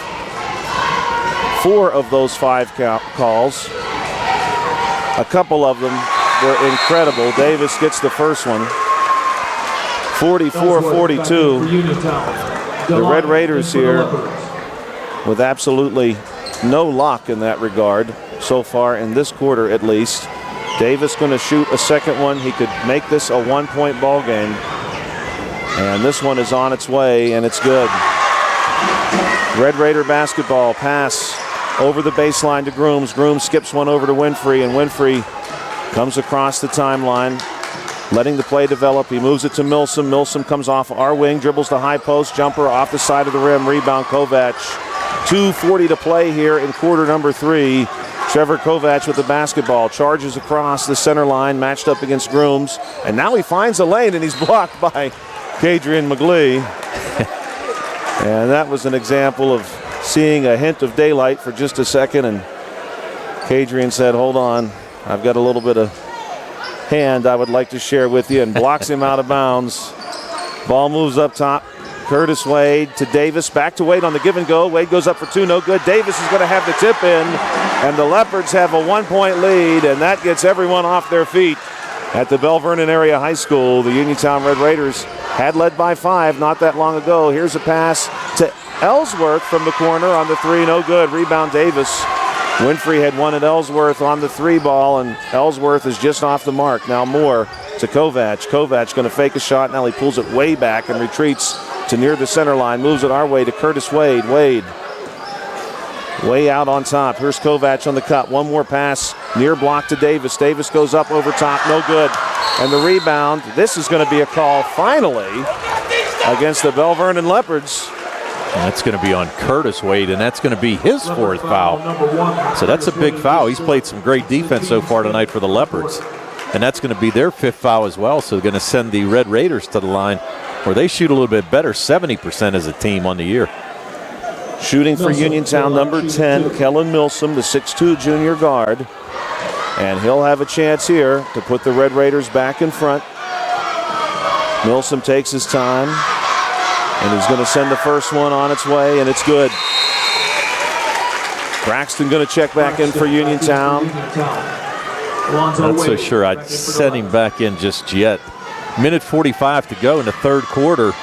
Speaker 3: 4 of those 5 calls, a couple of them were incredible. Davis gets the first one. 44-42. The Red Raiders here with absolutely no luck in that regard so far in this quarter, at least. Davis going to shoot a second one. He could make this a 1-point ball game. And this one is on its way, and it's good. Red Raider basketball pass over the baseline to Grooms. Grooms skips one over to Winfrey, and Winfrey comes across the timeline, letting the play develop. He moves it to Milsom. Milsom comes off our wing, dribbles the high post, jumper off the side of the rim, rebound Kovac. 2:40 to play here in quarter number 3. Trevor Kovac with the basketball, charges across the center line, matched up against Grooms. And now he finds a lane, and he's blocked by Kadrian McGlee. And that was an example of seeing a hint of daylight for just a second. And Kadrian said, hold on, I've got a little bit of hand I would like to share with you, and blocks him out of bounds. Ball moves up top. Curtis Wade to Davis. Back to Wade on the give and go. Wade goes up for 2, no good. Davis is going to have the tip in, and the Leopards have a 1-point lead, and that gets everyone off their feet at the Belle Vernon Area High School. The Uniontown Red Raiders had led by 5 not that long ago. Here's a pass to Ellsworth from the corner on the 3, no good. Rebound Davis. Winfrey had one at Ellsworth on the 3 ball, and Ellsworth is just off the mark. Now Moore to Kovac. Kovac going to fake a shot. Now he pulls it way back and retreats to near the center line. Moves it our way to Curtis Wade. Wade way out on top. Here's Kovac on the cut. One more pass. Near block to Davis. Davis goes up over top. No good. And the rebound. This is going to be a call finally against the Belle Vernon Leopards.
Speaker 2: And that's going to be on Curtis Wade, and that's going to be his 4th foul. So that's a big foul. He's played some great defense so far tonight for the Leopards. And that's going to be their 5th foul as well. So they're going to send the Red Raiders to the line Or they shoot a little bit better, 70% as a team on the year.
Speaker 3: Shooting for Uniontown, number 10, Kellen Milsom, the 6'2 junior guard. And he'll have a chance here to put the Red Raiders back in front. Milsom takes his time, and he's going to send the first one on its way, and it's good. Braxton going to check back in for Uniontown.
Speaker 2: Not so sure I'd send him back in just yet. Minute 45 to go in the third quarter.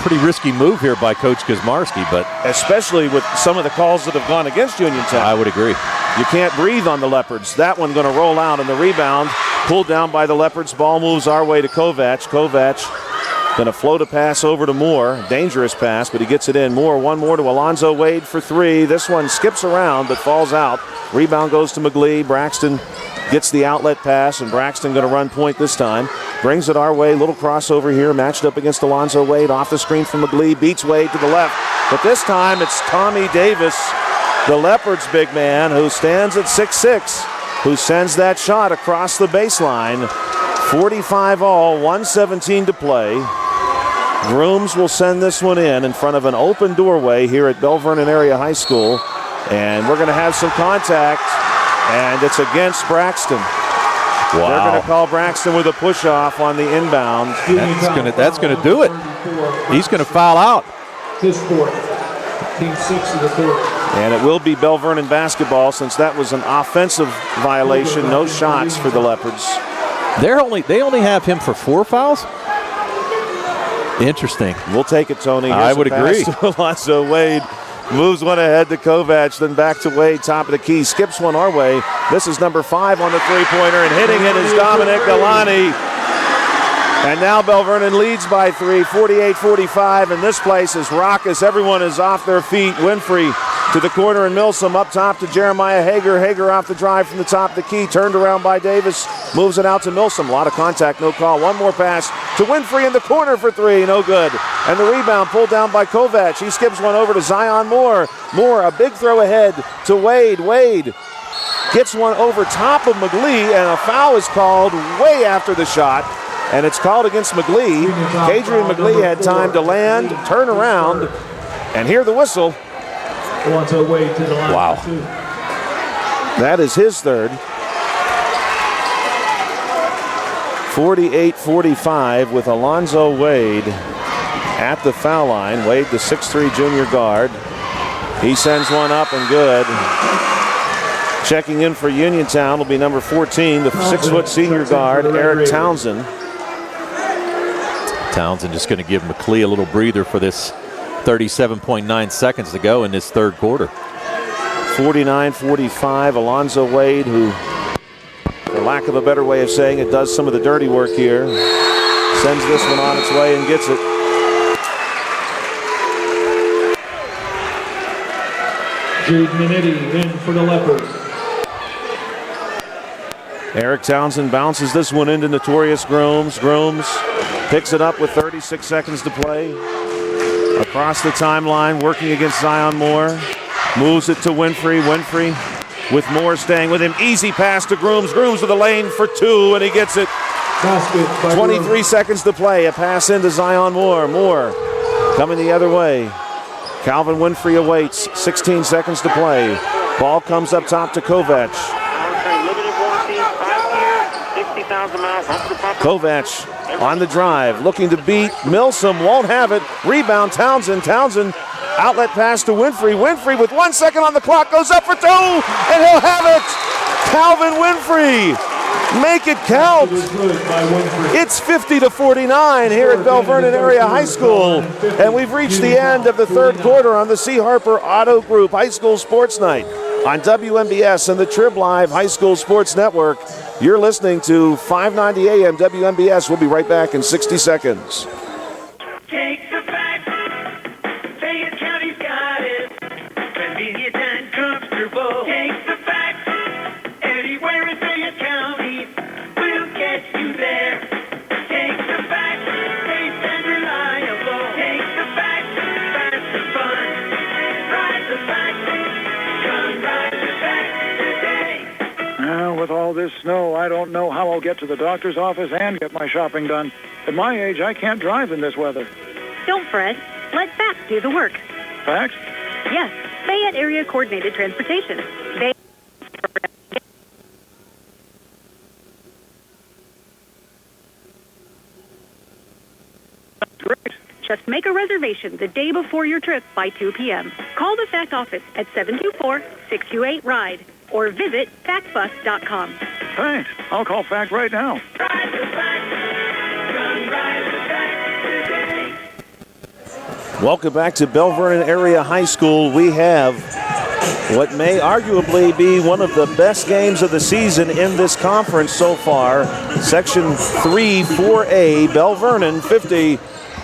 Speaker 2: Pretty risky move here by Coach Kazmarski, but
Speaker 3: especially with some of the calls that have gone against Uniontown.
Speaker 2: I would agree.
Speaker 3: You can't breathe on the Leopards. That one going to roll out, and the rebound pulled down by the Leopards. Ball moves our way to Kovac. Kovac going to float a pass over to Moore. Dangerous pass, but he gets it in. Moore, one more to Alonzo Wade for three. This one skips around but falls out. Rebound goes to McGlee. Braxton gets the outlet pass, and Braxton going to run point this time. Brings it our way. Little crossover here, matched up against Alonzo Wade. Off the screen from McGlee. Beats Wade to the left. But this time it's Tommy Davis, the Leopards big man, who stands at 6'6", who sends that shot across the baseline. 45 all, 1:17 to play. Grooms will send this one in front of an open doorway here at Belle Vernon Area High School. And we're going to have some contact, and it's against Braxton.
Speaker 2: Wow.
Speaker 3: They're going to call Braxton with a push-off on the inbound.
Speaker 2: That's going to do it. He's going to foul out.
Speaker 9: This quarter, team 6 of the quarter.
Speaker 3: And it will be Belle Vernon basketball since that was an offensive violation. No shots for the Leopards.
Speaker 2: They only have him for 4 fouls? Interesting.
Speaker 3: We'll take it, Tony. Here's
Speaker 2: I would agree.
Speaker 3: Alonzo Wade moves one ahead to Kovac, then back to Wade, top of the key. Skips one our way. This is number 5 on the three-pointer, and hitting it is Dominic Galani. And now Belle Vernon leads by 3, 48-45, and this place is raucous. Everyone is off their feet. Winfrey to the corner, and Milsom up top to Jeremiah Hager. Hager off the drive from the top of the key, turned around by Davis, moves it out to Milsom. A lot of contact, no call. One more pass to Winfrey in the corner for 3, no good. And the rebound pulled down by Kovac. He skips one over to Zion Moore. Moore, a big throw ahead to Wade. Wade gets one over top of McGlee, and a foul is called way after the shot. And it's called against McGlee. Kadrian McGlee had time to land, turn around, and hear the whistle.
Speaker 2: Wow.
Speaker 3: That is his third. 48-45 with Alonzo Wade at the foul line. Wade, the 6'3 junior guard. He sends one up and good. Checking in for Uniontown will be number 14, the 6' senior guard, Eric Townsend.
Speaker 2: Townsend just going to give McLee a little breather for this 37.9 seconds to go in this third quarter.
Speaker 3: 49-45, Alonzo Wade, who, for lack of a better way of saying it, does some of the dirty work here. Sends this one on its way and gets it.
Speaker 9: Jude Minetti in for the Leopards.
Speaker 3: Eric Townsend bounces this one into Notorious Grooms. Grooms picks it up with 36 seconds to play. Across the timeline, working against Zion Moore. Moves it to Winfrey. Winfrey with Moore staying with him. Easy pass to Grooms. Grooms with the lane for 2, and he gets it. 23 seconds to play. A pass into Zion Moore. Moore coming the other way. Calvin Winfrey awaits. 16 seconds to play. Ball comes up top to Kovac. Kovac on the drive, looking to beat Milsom, won't have it. Rebound Townsend. Townsend, outlet pass to Winfrey. Winfrey with 1 second on the clock goes up for 2, and he'll have it. Calvin Winfrey, make it count. It's 50-49 here at Belle Vernon Area High School, and we've reached the end of the third quarter on the C. Harper Auto Group High School Sports Night on WMBS and the Trib Live High School Sports Network. You're listening to 590 AM WMBS. We'll be right back in 60 seconds.
Speaker 5: Take the facts. Fayette County's got it. Convenient and comfortable. Take the facts. Anywhere in Fayette County, we'll get you there. Take the facts. Safe and reliable. Take the facts. Fast and fun. Ride the facts. Come ride the facts today.
Speaker 1: With all this snow, I don't know how all get to the doctor's office and get my shopping done. At my age, I can't drive in this weather.
Speaker 4: Don't fret. Let FACT do the work.
Speaker 1: FACT?
Speaker 4: Yes, Fayette Area Coordinated Transportation. They
Speaker 1: Great.
Speaker 4: just make a reservation the day before your trip by 2 p.m. Call the FACT office at 724-628-RIDE or visit factbus.com.
Speaker 1: Thanks. I'll call FACT right now.
Speaker 3: Welcome back to Belle Vernon Area High School. We have what may arguably be one of the best games of the season in this conference so far. Section 3, 4A, Belle Vernon 50,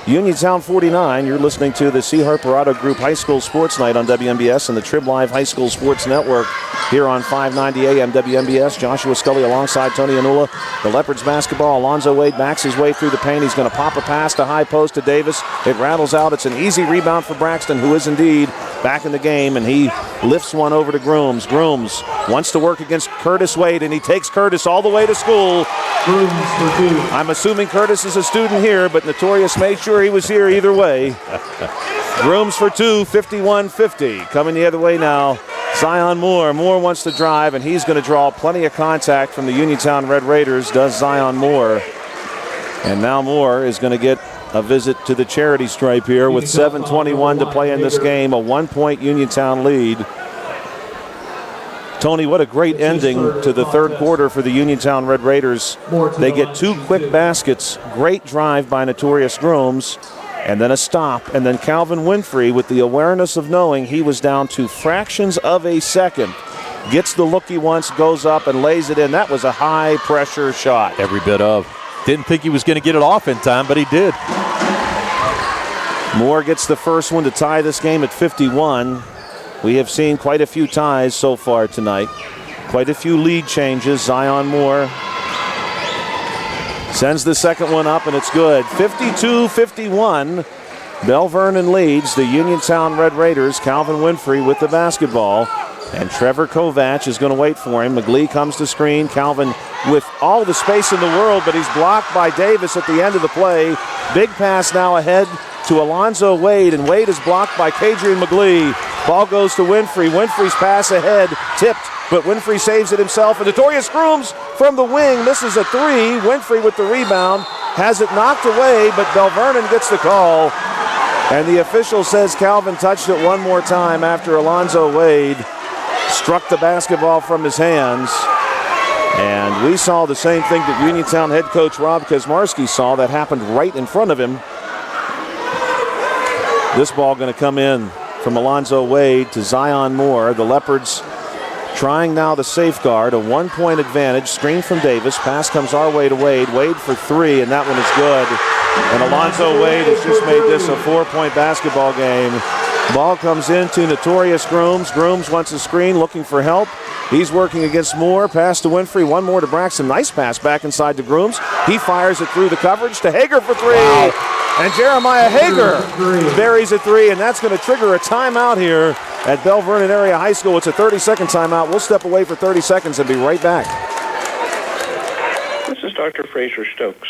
Speaker 3: Uniontown 49. You're listening to the C. Harper Auto Group High School Sports Night on WMBS and the Trib Live High School Sports Network here on 590 AM WMBS. Joshua Scully alongside Tony Anula. The Leopards basketball. Alonzo Wade backs his way through the paint. He's going to pop a pass to high post to Davis. It rattles out. It's an easy rebound for Braxton, who is indeed back in the game, and he lifts one over to Grooms. Grooms wants to work against Curtis Wade, and he takes Curtis all the way to school.
Speaker 9: Grooms for 2.
Speaker 3: I'm assuming Curtis is a student here, but Notorious made sure he was here either way. Grooms for 2, 51-50. Coming the other way now, Zion Moore. Moore wants to drive, and he's going to draw plenty of contact from the Uniontown Red Raiders, does Zion Moore. And now Moore is going to get a visit to the charity stripe here with 7:21 to play in this game, a 1-point Uniontown lead. Tony, what a great ending to the third quarter for the Uniontown Red Raiders. They get 2 quick baskets, great drive by Notorious Grooms, and then a stop. And then Calvin Winfrey, with the awareness of knowing he was down to fractions of a second, gets the look he wants, goes up and lays it in. That was a high-pressure shot.
Speaker 2: Every bit of. Didn't think he was going to get it off in time, but he did.
Speaker 3: Moore gets the first one to tie this game at 51. We have seen quite a few ties so far tonight. Quite a few lead changes. Zion Moore sends the second one up, and it's good. 52-51. Belle Vernon leads the Uniontown Red Raiders. Calvin Winfrey with the basketball. And Trevor Kovac is going to wait for him. McGlee comes to screen. Calvin with all the space in the world, but he's blocked by Davis at the end of the play. Big pass now ahead to Alonzo Wade, and Wade is blocked by Kadrian McGlee. Ball goes to Winfrey. Winfrey's pass ahead, tipped, but Winfrey saves it himself. And Notorious Grooms from the wing misses a 3. Winfrey with the rebound, has it knocked away, but Belle Vernon gets the call. And the official says Calvin touched it one more time after Alonzo Wade struck the basketball from his hands. And we saw the same thing that Uniontown head coach Rob Kaczmarski saw. That happened right in front of him. This ball going to come in from Alonzo Wade to Zion Moore. The Leopards trying now to safeguard a 1-point advantage. Screen from Davis. Pass comes our way to Wade. Wade for 3, and that one is good. And Alonzo Wade has just made this a 4-point basketball game. Ball comes into Notorious Grooms. Grooms wants a screen, looking for help. He's working against Moore. Pass to Winfrey. One more to Braxton. Nice pass back inside to Grooms. He fires it through the coverage to Hager for 3. Wow. And Jeremiah Hager buries a 3, and that's going to trigger a timeout here at Belle Vernon Area High School. It's a 30-second timeout. We'll step away for 30 seconds and be right back.
Speaker 16: This is Dr. Fraser Stokes.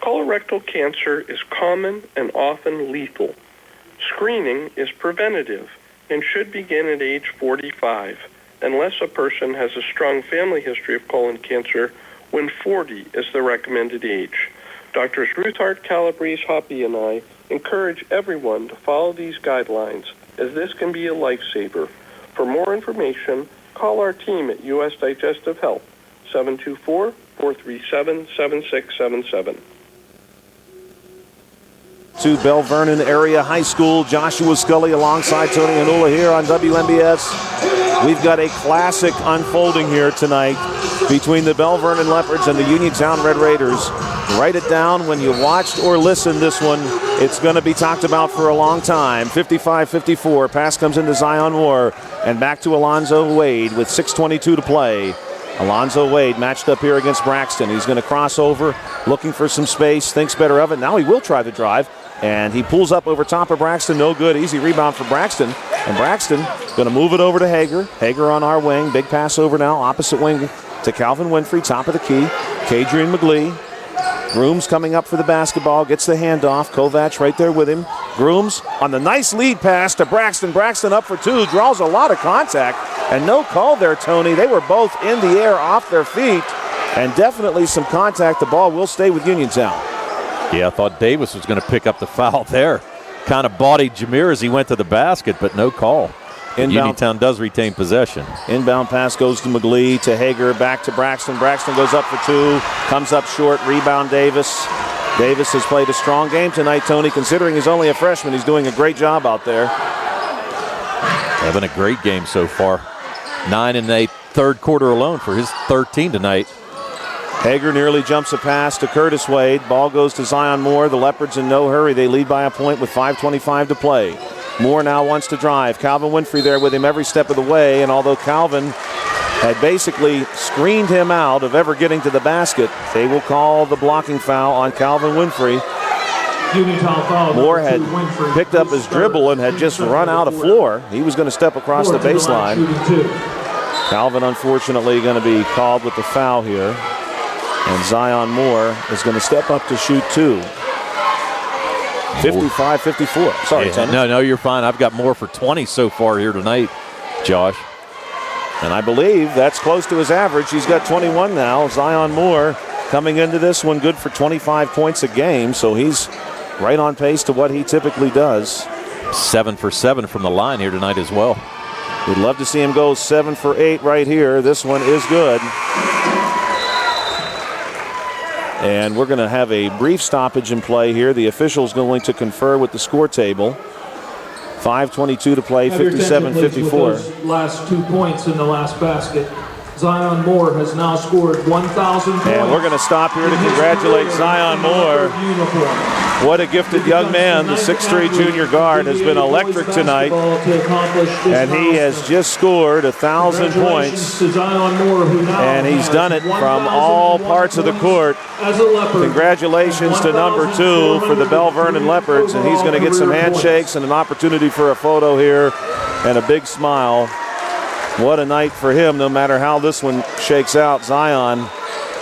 Speaker 16: Colorectal cancer is common and often lethal. Screening is preventative and should begin at age 45, unless a person has a strong family history of colon cancer, when 40 is the recommended age. Doctors Ruthart, Calabrese, Hoppy, and I encourage everyone to follow these guidelines, as this can be a lifesaver. For more information, call our team at U.S. Digestive Health, 724-437-7677.
Speaker 3: To Belle Vernon Area High School, Joshua Scully alongside Tony Anula here on WMBS. We've got a classic unfolding here tonight between the Belle Vernon Leopards and the Uniontown Red Raiders. Write it down when you watched or listened this one. It's going to be talked about for a long time. 55-54. Pass comes into Zion Moore and back to Alonzo Wade with 6:22 to play. Alonzo Wade matched up here against Braxton. He's going to cross over, looking for some space, thinks better of it. Now he will try the drive, and he pulls up over top of Braxton. No good. Easy rebound for Braxton. And Braxton going to move it over to Hager. Hager on our wing. Big pass over now, opposite wing to Calvin Winfrey, top of the key. Kadrian McGlee. Grooms coming up for the basketball, gets the handoff. Kovac right there with him. Grooms on the nice lead pass to Braxton. Braxton up for two, draws a lot of contact, and no call there, Tony. They were both in the air off their feet, and definitely some contact. The ball will stay with Uniontown.
Speaker 2: Yeah, I thought Davis was going to pick up the foul there. Kind of bodied Jameer as he went to the basket, but no call. Uniontown does retain possession.
Speaker 3: Inbound pass goes to McGlee, to Hager, back to Braxton. Braxton goes up for two, comes up short, rebound Davis. Davis has played a strong game tonight, Tony. Considering he's only a freshman, he's doing a great job out there.
Speaker 2: Having a great game so far. 9 in the third quarter alone for his 13 tonight.
Speaker 3: Hager nearly jumps a pass to Curtis Wade. Ball goes to Zion Moore. The Leopards in no hurry. They lead by a point with 5:25 to play. Moore now wants to drive. Calvin Winfrey there with him every step of the way, and although Calvin had basically screened him out of ever getting to the basket, they will call the blocking foul on Calvin Winfrey. Moore had picked up his dribble and had just run out of floor. He was going to step across the baseline. Calvin, unfortunately, going to be called with the foul here, and Zion Moore is going to step up to shoot two. 55-54. Sorry, Tony.
Speaker 2: No, you're fine. I've got more for 20 so far here tonight, Josh.
Speaker 3: And I believe that's close to his average. He's got 21 now. Zion Moore coming into this one good for 25 points a game, so he's right on pace to what he typically does.
Speaker 2: 7 for 7 from the line here tonight as well.
Speaker 3: We'd love to see him go 7 for 8 right here. This one is good. And we're going to have a brief stoppage in play here. The official's going to confer with the score table. 5:22 to play, 57-54.
Speaker 9: Last 2 points in the last basket. Zion Moore has now scored 1,000 points.
Speaker 3: And we're going to stop here to congratulate Zion Moore. What a gifted young man. The 6'3" junior guard has been electric tonight. And he has just scored 1,000 points. And he's done it from all parts of the court. Congratulations to number 2 for the Belle Vernon Leopards. And he's going to get some handshakes and an opportunity for a photo here and a big smile. What a night for him, no matter how this one shakes out. Zion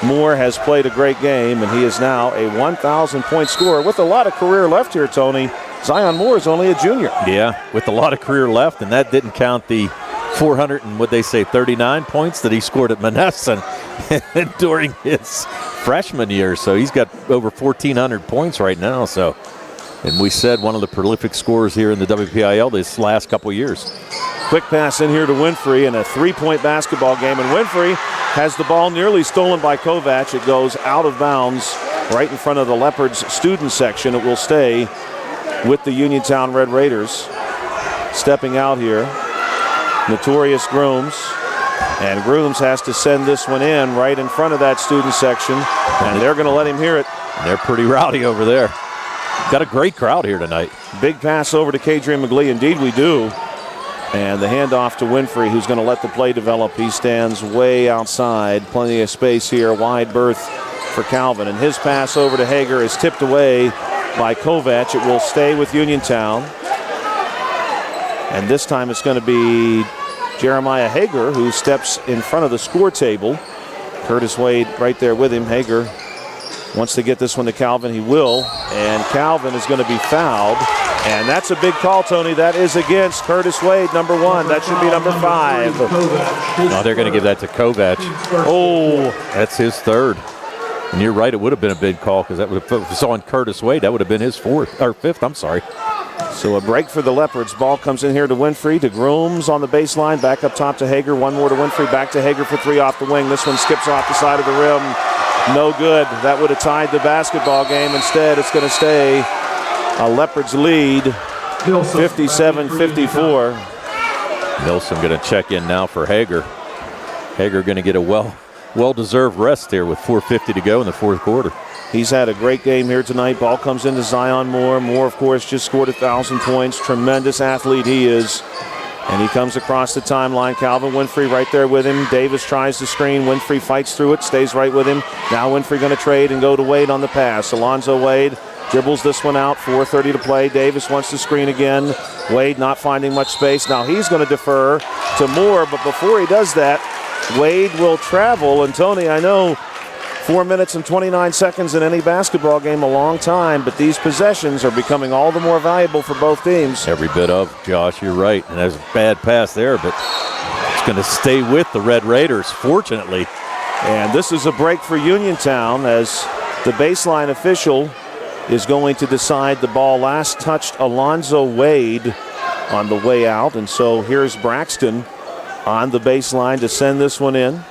Speaker 3: Moore has played a great game, and he is now a 1,000-point scorer. With a lot of career left here, Tony, Zion Moore is only a junior.
Speaker 2: Yeah, with a lot of career left, and that didn't count the 39 points that he scored at Monessen during his freshman year. So he's got over 1,400 points right now. So, and we said one of the prolific scorers here in the WPIAL this last couple years.
Speaker 3: Quick pass in here to Winfrey in a 3-point basketball game. And Winfrey has the ball nearly stolen by Kovac. It goes out of bounds right in front of the Leopards student section. It will stay with the Uniontown Red Raiders. Stepping out here, Notorious Grooms. And Grooms has to send this one in right in front of that student section. And they're going to let him hear it.
Speaker 2: They're pretty rowdy over there. Got a great crowd here tonight.
Speaker 3: Big pass over to Kadrian McGlee. Indeed, we do. And the handoff to Winfrey, who's going to let the play develop. He stands way outside. Plenty of space here. Wide berth for Calvin. And his pass over to Hager is tipped away by Kovac. It will stay with Uniontown. And this time it's going to be Jeremiah Hager who steps in front of the score table. Curtis Wade right there with him. Hager wants to get this one to Calvin. He will. And Calvin is going to be fouled. And that's a big call, Tony. That is against Curtis Wade, number 1. That should be number 5.
Speaker 2: No, they're going to give that to Kovac. Oh, that's his third. And you're right, it would have been a big call because that would have, if it was on Curtis Wade, that would have been his 5th. I'm sorry.
Speaker 3: So a break for the Leopards. Ball comes in here to Winfrey, to Grooms on the baseline. Back up top to Hager. One more to Winfrey. Back to Hager for 3 off the wing. This one skips off the side of the rim. No good. That would have tied the basketball game. Instead, it's going to stay a Leopards lead, 57-54.
Speaker 2: Nilsson going to check in now for Hager. Hager going to get a well-deserved rest here with 4:50 to go in the fourth quarter.
Speaker 3: He's had a great game here tonight. Ball comes into Zion Moore. Moore, of course, just scored 1,000 points. Tremendous athlete he is. And he comes across the timeline. Calvin Winfrey right there with him. Davis tries to screen. Winfrey fights through it, stays right with him. Now Winfrey going to trade and go to Wade on the pass. Alonzo Wade dribbles this one out, 4:30 to play. Davis wants to screen again. Wade not finding much space. Now he's going to defer to Moore, but before he does that, Wade will travel. And Tony, I know 4 minutes and 29 seconds in any basketball game, a long time, but these possessions are becoming all the more valuable for both teams.
Speaker 2: Every bit of, Josh, you're right. And there's a bad pass there, but it's going to stay with the Red Raiders, fortunately.
Speaker 3: And this is a break for Uniontown as the baseline official is going to decide the ball last touched Alonzo Wade on the way out. And so here's Braxton on the baseline to send this one in.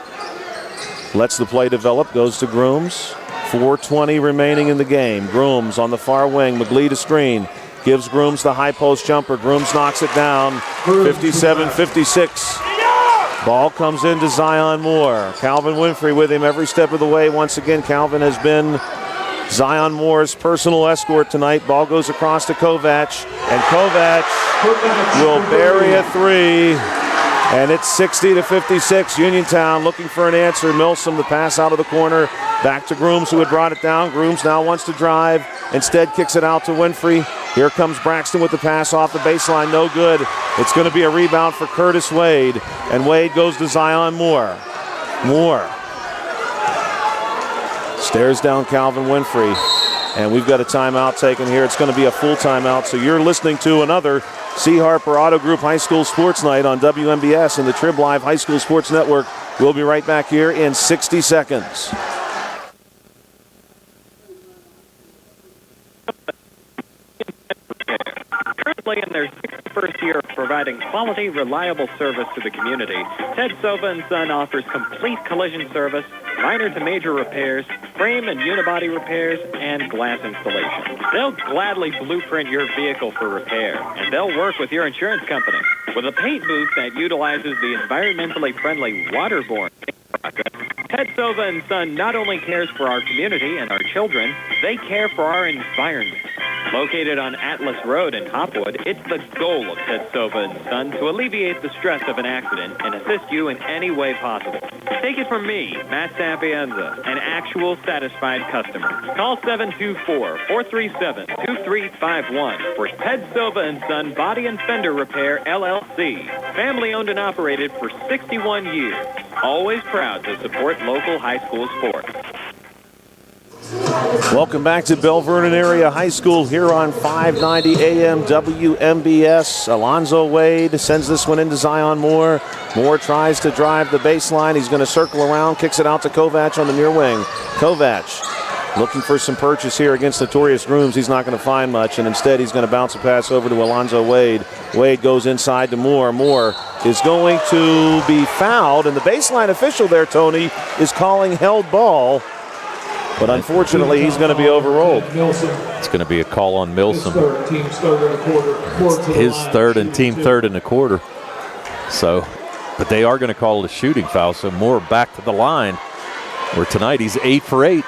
Speaker 3: Lets the play develop, goes to Grooms. 4:20 remaining in the game. Grooms on the far wing, McGlee to screen. Gives Grooms the high post jumper. Grooms knocks it down, 57-56. Ball comes into Zion Moore. Calvin Winfrey with him every step of the way. Once again, Calvin has been Zion Moore's personal escort tonight. Ball goes across to Kovac, and Kovac will bury a three. And it's 60-56. Uniontown looking for an answer. Milsom, the pass out of the corner. Back to Grooms, who had brought it down. Grooms now wants to drive. Instead kicks it out to Winfrey. Here comes Braxton with the pass off the baseline. No good. It's going to be a rebound for Curtis Wade. And Wade goes to Zion Moore. Moore stares down Calvin Winfrey. And we've got a timeout taken here. It's going to be a full timeout. So you're listening to another C. Harper Auto Group High School Sports Night on WMBS and the Trib Live High School Sports Network. We'll be right back here in 60 seconds.
Speaker 12: Currently in their first year of providing quality, reliable service to the community, Ted Sova & Son offers complete collision service, minor to major repairs, frame and unibody repairs, and glass installation. They'll gladly blueprint your vehicle for repair, and they'll work with your insurance company. With a paint booth that utilizes the environmentally friendly waterborne process, Ted Sova & Son not only cares for our community and our children, they care for our environment. Located on Atlas Road in Hopwood, it's the goal of Ted Sova & Son to alleviate the stress of an accident and assist you in any way possible. Take it from me, Matt Sapienza, an actual satisfied customer. Call 724-437-2351 for Ted Sova & Son Body and Fender Repair, LLC. Family owned and operated for 61 years. Always proud to support local high school sports.
Speaker 3: Welcome back to Belle Vernon Area High School here on 590 AM WMBS. Alonzo Wade sends this one into Zion Moore. Moore tries to drive the baseline. He's going to circle around, kicks it out to Kovac on the near wing. Kovac looking for some purchase here against Notorious Grooms. He's not going to find much, and instead he's going to bounce a pass over to Alonzo Wade. Wade goes inside to Moore. Moore is going to be fouled, and the baseline official there, Tony, is calling held ball. But unfortunately, he's going to be overruled.
Speaker 2: It's going to be a call on Milsom. His third and team third in the quarter. So, but they are going to call it a shooting foul. So Moore back to the line, where tonight he's 8 for 8.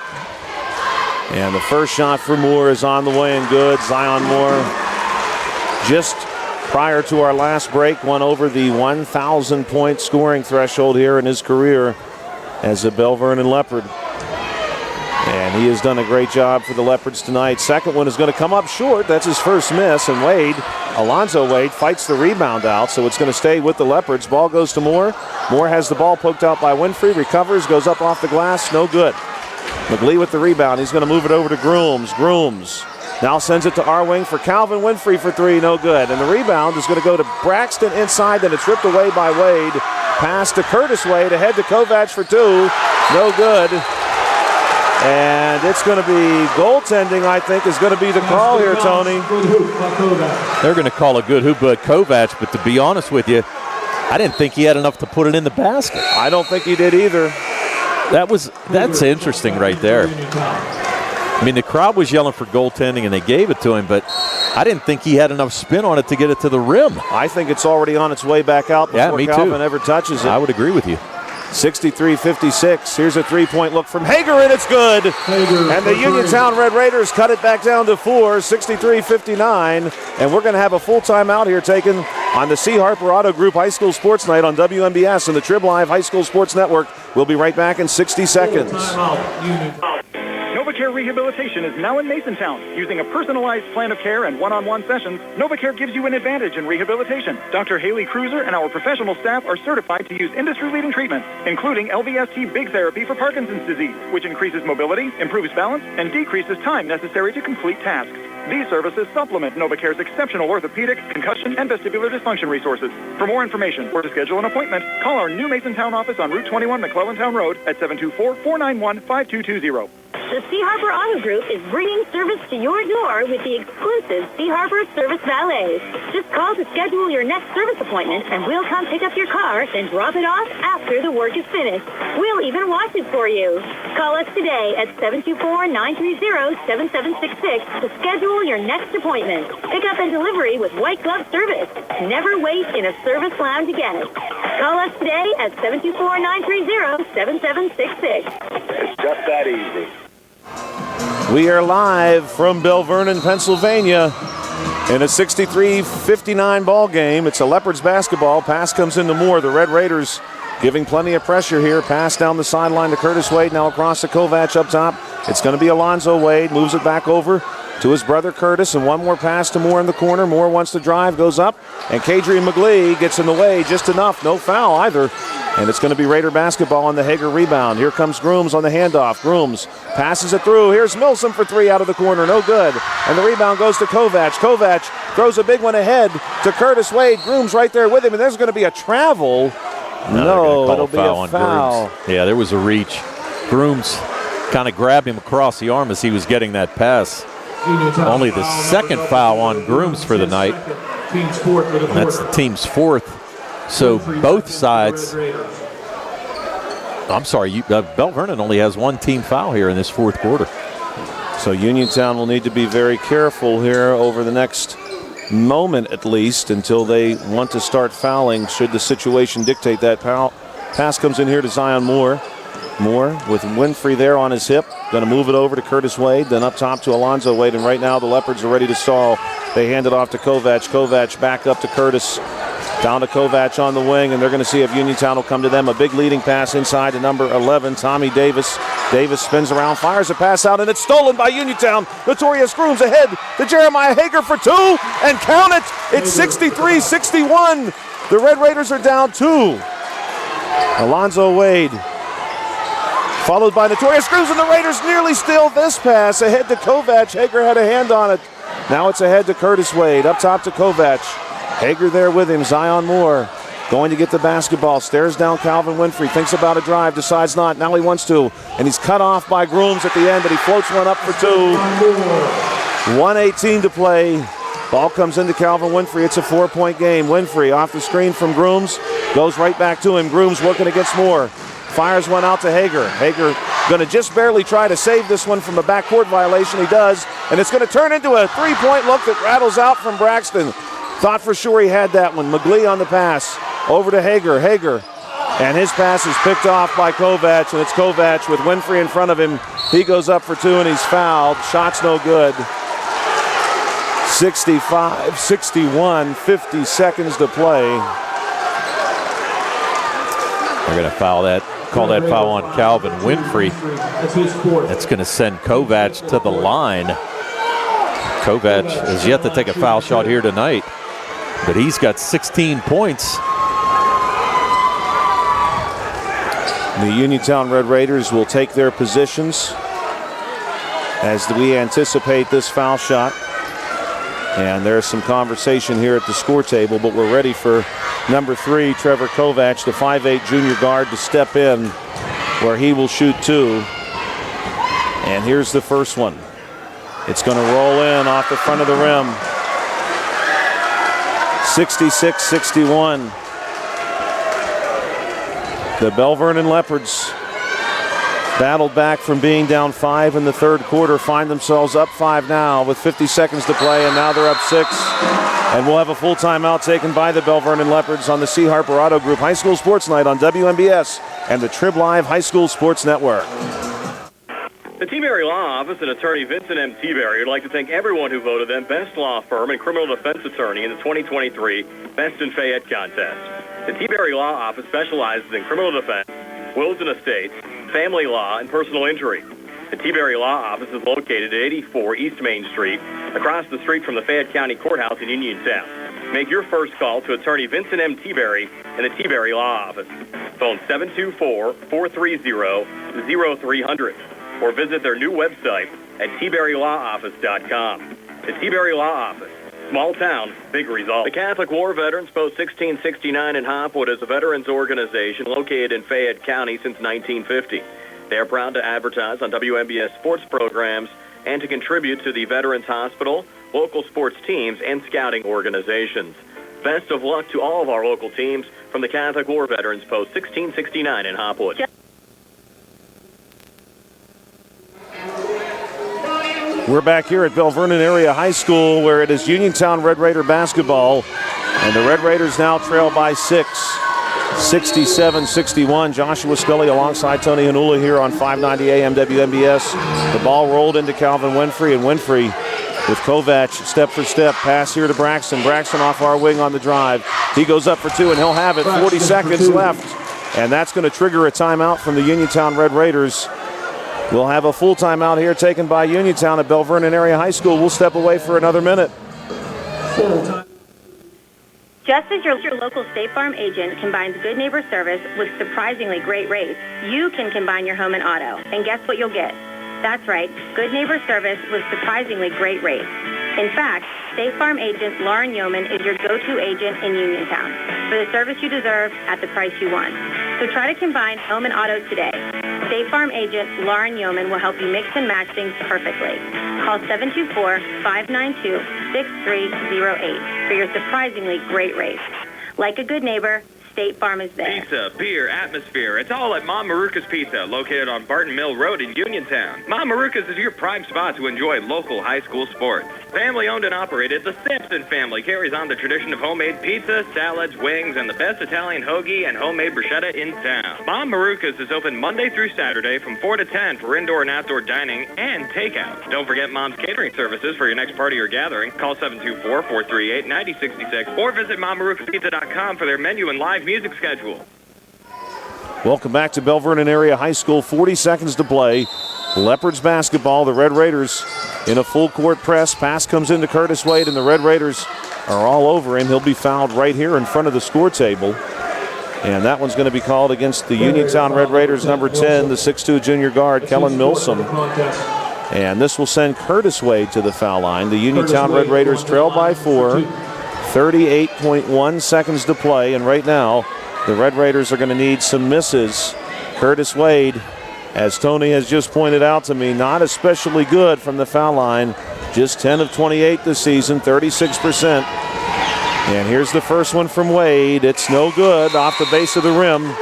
Speaker 3: And the first shot for Moore is on the way and good. Zion Moore, just prior to our last break, went over the 1,000-point scoring threshold here in his career as a Belle Vernon Leopard. And he has done a great job for the Leopards tonight. Second one is going to come up short. That's his first miss. And Wade, Alonzo Wade, fights the rebound out. So it's going to stay with the Leopards. Ball goes to Moore. Moore has the ball poked out by Winfrey. Recovers, goes up off the glass. No good. McGlee with the rebound. He's going to move it over to Grooms. Grooms now sends it to our wing for Calvin Winfrey for three. No good. And the rebound is going to go to Braxton inside. Then it's ripped away by Wade. Pass to Curtis Wade. Ahead to Kovac for two. No good. And it's going to be goaltending, I think, is going to be the call here, Tony.
Speaker 2: They're going to call a good hoop by Kovac, but to be honest with you, I didn't think he had enough to put it in the basket.
Speaker 3: I don't think he did either.
Speaker 2: That's interesting right there. I mean, the crowd was yelling for goaltending, and they gave it to him, but I didn't think he had enough spin on it to get it to the rim.
Speaker 3: I think it's already on its way back out before Calvin ever touches it.
Speaker 2: I would agree with you.
Speaker 3: 63-56. Here's a three-point look from Hager, and it's good. And the Uniontown Red Raiders cut it back down to 4, 63-59. And we're going to have a full timeout here taken on the C. Harper Auto Group High School Sports Night on WMBS and the Trib Live High School Sports Network. We'll be right back in 60 seconds.
Speaker 1: Nova NovaCare Rehabilitation is now in Masontown. Using a personalized plan of care and one-on-one sessions, NovaCare gives you an advantage in rehabilitation. Dr. Haley Cruiser and our professional staff are certified to use industry-leading treatments, including LVST Big Therapy for Parkinson's disease, which increases mobility, improves balance, and decreases time necessary to complete tasks. These services supplement NovaCare's exceptional orthopedic, concussion, and vestibular dysfunction resources. For more information or to schedule an appointment, call our new Masontown office on Route 21 McClellantown Road at 724-491-5220.
Speaker 6: The Sea Harbor Auto Group is bringing service to your door with the exclusive Sea Harbor Service Valet. Just call to schedule your next service appointment, and we'll come pick up your car, then drop it off after the work is finished. We'll even wash it for you. Call us today at 724-930-7766 to schedule your next appointment. Pickup and delivery with white glove service. Never wait in a service lounge again. Call us today at 724-930-7766.
Speaker 15: It's just that easy.
Speaker 3: We are live from Belle Vernon, Pennsylvania in a 63-59 ball game. It's a Leopards basketball. Pass comes into Moore. The Red Raiders giving plenty of pressure here. Pass down the sideline to Curtis Wade. Now across to Kovac up top. It's going to be Alonzo Wade. Moves it back over to his brother Curtis, and one more pass to Moore in the corner. Moore wants to drive, goes up, and Kadrian McGlee gets in the way just enough. No foul either. And it's going to be Raider basketball on the Hager rebound. Here comes Grooms on the handoff. Grooms passes it through. Here's Milsom for three out of the corner. No good. And the rebound goes to Kovac. Kovac throws a big one ahead to Curtis Wade. Grooms right there with him. And there's going to be a travel. No, it'll be a foul.
Speaker 2: Yeah, there was a reach. Grooms kind of grabbed him across the arm as he was getting that pass. Only the second foul on Grooms for the night. That's the team's fourth. So both sides, I'm sorry, Belle Vernon only has one team foul here in this fourth quarter.
Speaker 3: So Uniontown will need to be very careful here over the next moment at least until they want to start fouling should the situation dictate that. Pass comes in here to Zion Moore. Moore with Winfrey there on his hip. Going to move it over to Curtis Wade, then up top to Alonzo Wade. And right now the Leopards are ready to stall. They hand it off to Kovac. Kovac back up to Curtis. Down to Kovac on the wing, and they're going to see if Uniontown will come to them. A big leading pass inside to number 11, Tommy Davis. Davis spins around, fires a pass out, and it's stolen by Uniontown. Notorious Grooms ahead to Jeremiah Hager for two, and count it. It's 63-61. The Red Raiders are down two. Alonzo Wade, followed by Notorious Grooms, and the Raiders nearly steal this pass. Ahead to Kovac. Hager had a hand on it. Now it's ahead to Curtis Wade. Up top to Kovac. Hager there with him. Zion Moore going to get the basketball. Stares down Calvin Winfrey. Thinks about a drive. Decides not. Now he wants to. And he's cut off by Grooms at the end, but he floats one up for two. 1:18 to play. Ball comes into Calvin Winfrey. It's a 4-point game. Winfrey off the screen from Grooms. Goes right back to him. Grooms working against Moore. Fires one out to Hager. Hager going to just barely try to save this one from a backcourt violation. He does. And it's going to turn into a three-point look that rattles out from Braxton. Thought for sure he had that one. McGlee on the pass. Over to Hager. Hager. And his pass is picked off by Kovac. And it's Kovac with Winfrey in front of him. He goes up for two and he's fouled. Shot's no good. 65-61. 50 seconds to play.
Speaker 2: They're going to call that foul on Calvin Winfrey. That's going to send Kovac to the line. Kovac has yet to take a foul shot here tonight, but he's got 16 points.
Speaker 3: The Uniontown Red Raiders will take their positions as we anticipate this foul shot. And there's some conversation here at the score table, but we're ready for number 3, Trevor Kovac, the 5'8" junior guard, to step in where he will shoot two. And here's the first one. It's going to roll in off the front of the rim. 66-61. The Belle Vernon Leopards battled back from being down 5 in the third quarter, find themselves up 5 now with 50 seconds to play, and now they're up 6. And we'll have a full timeout taken by the Belle Vernon Leopards on the C. Harper Auto Group High School Sports Night on WMBS and the Trib Live High School Sports Network.
Speaker 11: The T-Berry Law Office and attorney Vincent M. T-Berry would like to thank everyone who voted them Best Law Firm and Criminal Defense Attorney in the 2023 Best in Fayette contest. The T-Berry Law Office specializes in criminal defense, wills and estates, family law, and personal injury.
Speaker 12: The T-Berry Law Office is located at 84 East Main Street, across the street from the Fayette County Courthouse in Uniontown. Make your first call to attorney Vincent M. T-Berry in the T-Berry Law Office. Phone 724-430-0300 or visit their new website at tberrylawoffice.com. The T-Berry Law Office. Small town, big results. The Catholic War Veterans Post 1669 in Hopwood is a veterans organization located in Fayette County since 1950. They are proud to advertise on WMBS sports programs and to contribute to the Veterans Hospital, local sports teams, and scouting organizations. Best of luck to all of our local teams from the Catholic War Veterans Post 1669 in Hopwood.
Speaker 3: We're back here at Belle Vernon Area High School where it is Uniontown Red Raider basketball. And the Red Raiders now trail by 6, 67-61. Joshua Scully alongside Tony Hanula here on 590 AM WMBS. The ball rolled into Calvin Winfrey, and Winfrey with Kovac step for step. Pass here to Braxton. Braxton off our wing on the drive. He goes up for two, and he'll have it. 40 seconds left. And that's going to trigger a timeout from the Uniontown Red Raiders. We'll have a full timeout here taken by Uniontown at Belle Vernon Area High School. We'll step away for another minute.
Speaker 6: Just as your local State Farm agent combines good neighbor service with surprisingly great rates, you can combine your home and auto. And guess what you'll get? That's right, good neighbor service with surprisingly great rates. In fact, State Farm agent Lauren Yeoman is your go-to agent in Uniontown for the service you deserve at the price you want. So try to combine home and auto today. State Farm agent Lauren Yeoman will help you mix and match things perfectly. Call 724-592-6308 for your surprisingly great rates. Like a good neighbor, State Farm is there.
Speaker 17: Pizza, beer, atmosphere. It's all at Mom Maruka's Pizza, located on Barton Mill Road in Uniontown. Mom Maruka's is your prime spot to enjoy local high school sports. Family owned and operated, the Simpson family carries on the tradition of homemade pizza, salads, wings, and the best Italian hoagie and homemade bruschetta in town. Mom Maruka's is open Monday through Saturday from 4 to 10 for indoor and outdoor dining and takeout. Don't forget Mom's catering services for your next party or gathering. Call 724-438-9066 or visit MomMarukaPizza.com for their menu and live music schedule.
Speaker 3: Welcome back to Belle Vernon Area High School. 40 seconds to play. Leopards basketball. The Red Raiders in a full court press. Pass comes into Curtis Wade, and the Red Raiders are all over him. He'll be fouled right here in front of the score table. And that one's going to be called against the Uniontown Red Raiders, number 10, the 6'2 junior guard, Kellen Milsom. And this will send Curtis Wade to the foul line. The Uniontown Red Raiders trail by 4. 38.1 seconds to play, and right now the Red Raiders are going to need some misses. Curtis Wade, as Tony has just pointed out to me, not especially good from the foul line. Just 10 of 28 this season, 36%. And here's the first one from Wade. It's no good, off the base of the rim.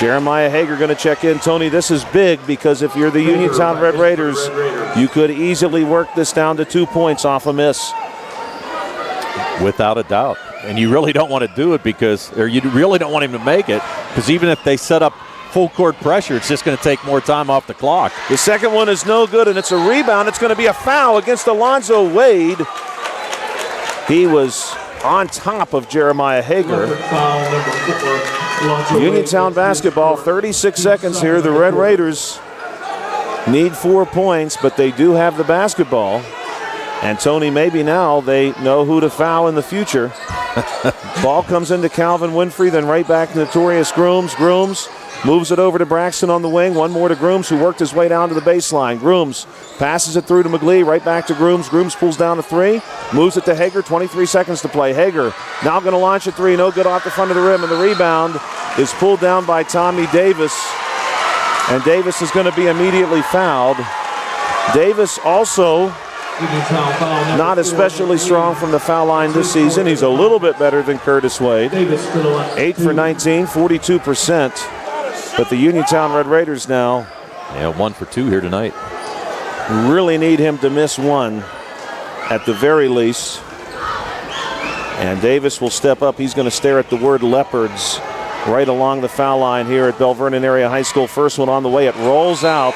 Speaker 3: Jeremiah Hager going to check in. Tony, this is big because if you're the Uniontown Red Raiders, you could easily work this down to 2 points off a miss.
Speaker 2: Without a doubt. And you really don't want to do it or you really don't want him to make it, because even if they set up full court pressure, it's just going to take more time off the clock.
Speaker 3: The second one is no good, and it's a rebound. It's going to be a foul against Alonzo Wade. He was on top of Jeremiah Hager. Uniontown basketball, 36 seconds here. The Red Raiders need 4 points, but they do have the basketball. And Tony, maybe now they know who to foul in the future. Ball comes into Calvin Winfrey, then right back to Notorious Grooms. Grooms moves it over to Braxton on the wing. One more to Grooms, who worked his way down to the baseline. Grooms passes it through to McGlee, right back to Grooms. Grooms pulls down a 3, moves it to Hager. 23 seconds to play. Hager now going to launch a 3, no good off the front of the rim, and the rebound is pulled down by Tommy Davis. And Davis is going to be immediately fouled. Davis also not especially strong from the foul line this season. He's a little bit better than Curtis Wade. 8 for 19, 42%. But the Uniontown Red Raiders now,
Speaker 2: 1 for 2 here tonight.
Speaker 3: Really need him to miss one at the very least. And Davis will step up. He's going to stare at the word Leopards right along the foul line here at Belle Vernon Area High School. First one on the way. It rolls out.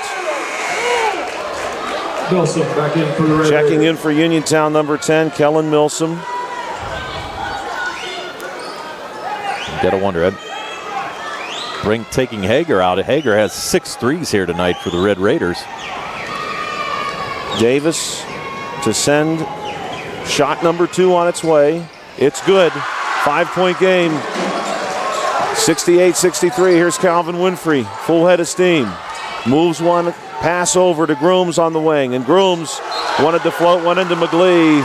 Speaker 9: Milsom back in for the Red
Speaker 3: Checking
Speaker 9: Raiders.
Speaker 3: in for Uniontown, number 10, Kellen Milsom.
Speaker 2: Gotta wonder, Ed. taking Hager out. Hager has 6 threes here tonight for the Red Raiders.
Speaker 3: Davis to send shot number 2 on its way. It's good. 5-point game. 68-63. Here's Calvin Winfrey. Full head of steam. Moves one pass over to Grooms on the wing. And Grooms wanted to float one into McGlee,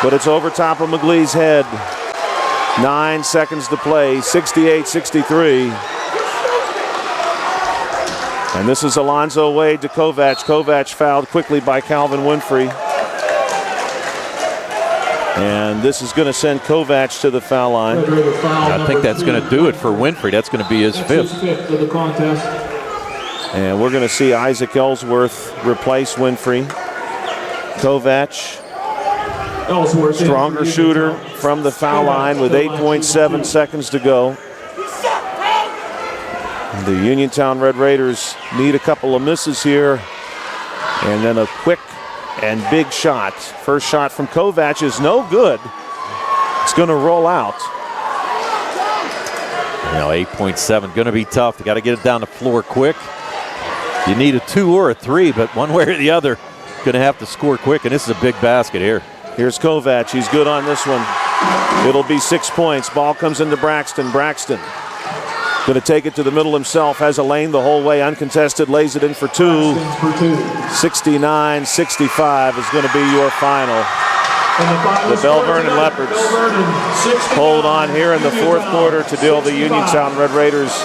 Speaker 3: but it's over top of McGlee's head. 9 seconds to play. 68-63. And this is Alonzo Wade to Kovac. Kovac fouled quickly by Calvin Winfrey. And this is going to send Kovac to the foul line.
Speaker 2: I think that's going to do it for Winfrey. That's going to be his 5th.
Speaker 9: of the contest.
Speaker 3: And we're going to see Isaac Ellsworth replace Winfrey. Kovac, stronger shooter from the foul line with 8.7 seconds to go. The Uniontown Red Raiders need a couple of misses here, and then a quick and big shot. First shot from Kovac is no good. It's going to roll out.
Speaker 2: 8.7, going to be tough. They got to get it down the floor quick. You need a 2 or a 3, but one way or the other, going to have to score quick, and this is a big basket here.
Speaker 3: Here's Kovac. He's good on this one. It'll be 6 points. Ball comes into Braxton. Braxton going to take it to the middle himself. Has a lane the whole way uncontested. Lays it in for 2. 69-65 is going to be your final. The Belle Vernon Leopards hold on here in the 4th quarter to deal the Uniontown Red Raiders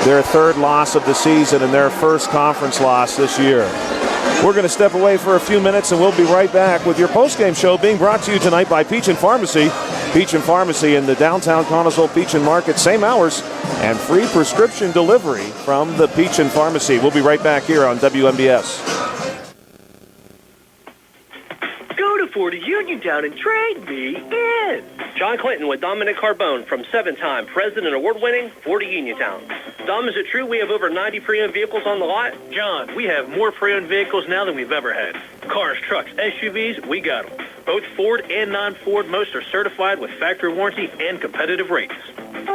Speaker 3: their 3rd loss of the season and their 1st conference loss this year. We're going to step away for a few minutes, and we'll be right back with your postgame show being brought to you tonight by Peach and Pharmacy. Peach and Pharmacy in the downtown Connersville Peach and Market, same hours, and free prescription delivery from the Peach and Pharmacy. We'll be right back here on WMBS.
Speaker 11: Go to 40 Uniontown and trade me in. John Clinton with Dominic Carbone from 7-time President Award-winning 40 Uniontown. Dom, is it true we have over 90 pre-owned vehicles on the lot?
Speaker 18: John, we have more pre-owned vehicles now than we've ever had. Cars, trucks, SUVs, we got them. Both Ford and non-Ford, most are certified with factory warranty and competitive rates.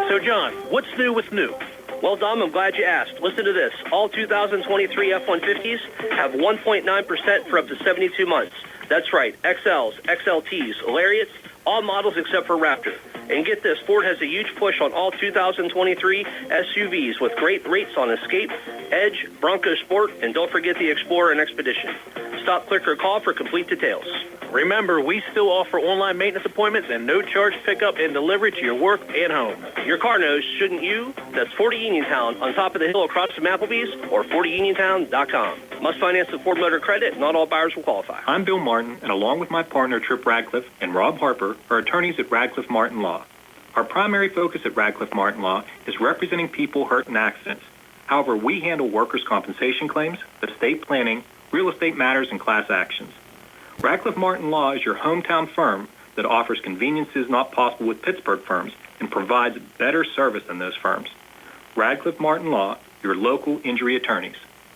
Speaker 18: So, John, what's new with new?
Speaker 11: Well, Dom, I'm glad you asked. Listen to this. All 2023 F-150s have 1.9% for up to 72 months. That's right. XLs, XLTs, Lariats, all models except for Raptor. And get this, Ford has a huge push on all 2023 SUVs with great rates on Escape, Edge, Bronco Sport, and don't forget the Explorer and Expedition. Stop, click, or call for complete details.
Speaker 18: Remember, we still offer online maintenance appointments and no charge pickup and delivery to your work and home.
Speaker 11: Your car knows, shouldn't you? That's 40 Uniontown on top of the hill across from Applebee's or 40uniontown.com. Must finance with Ford Motor Credit. Not all buyers will qualify.
Speaker 19: I'm Bill Martin, and along with my partner Trip Radcliffe and Rob Harper are attorneys at Radcliffe Martin Law. Our primary focus at Radcliffe Martin Law is representing people hurt in accidents. However, we handle workers' compensation claims, estate planning, real estate matters, and class actions. Radcliffe Martin Law is your hometown firm that offers conveniences not possible with Pittsburgh firms and provides better service than those firms. Radcliffe Martin Law, your local injury attorneys.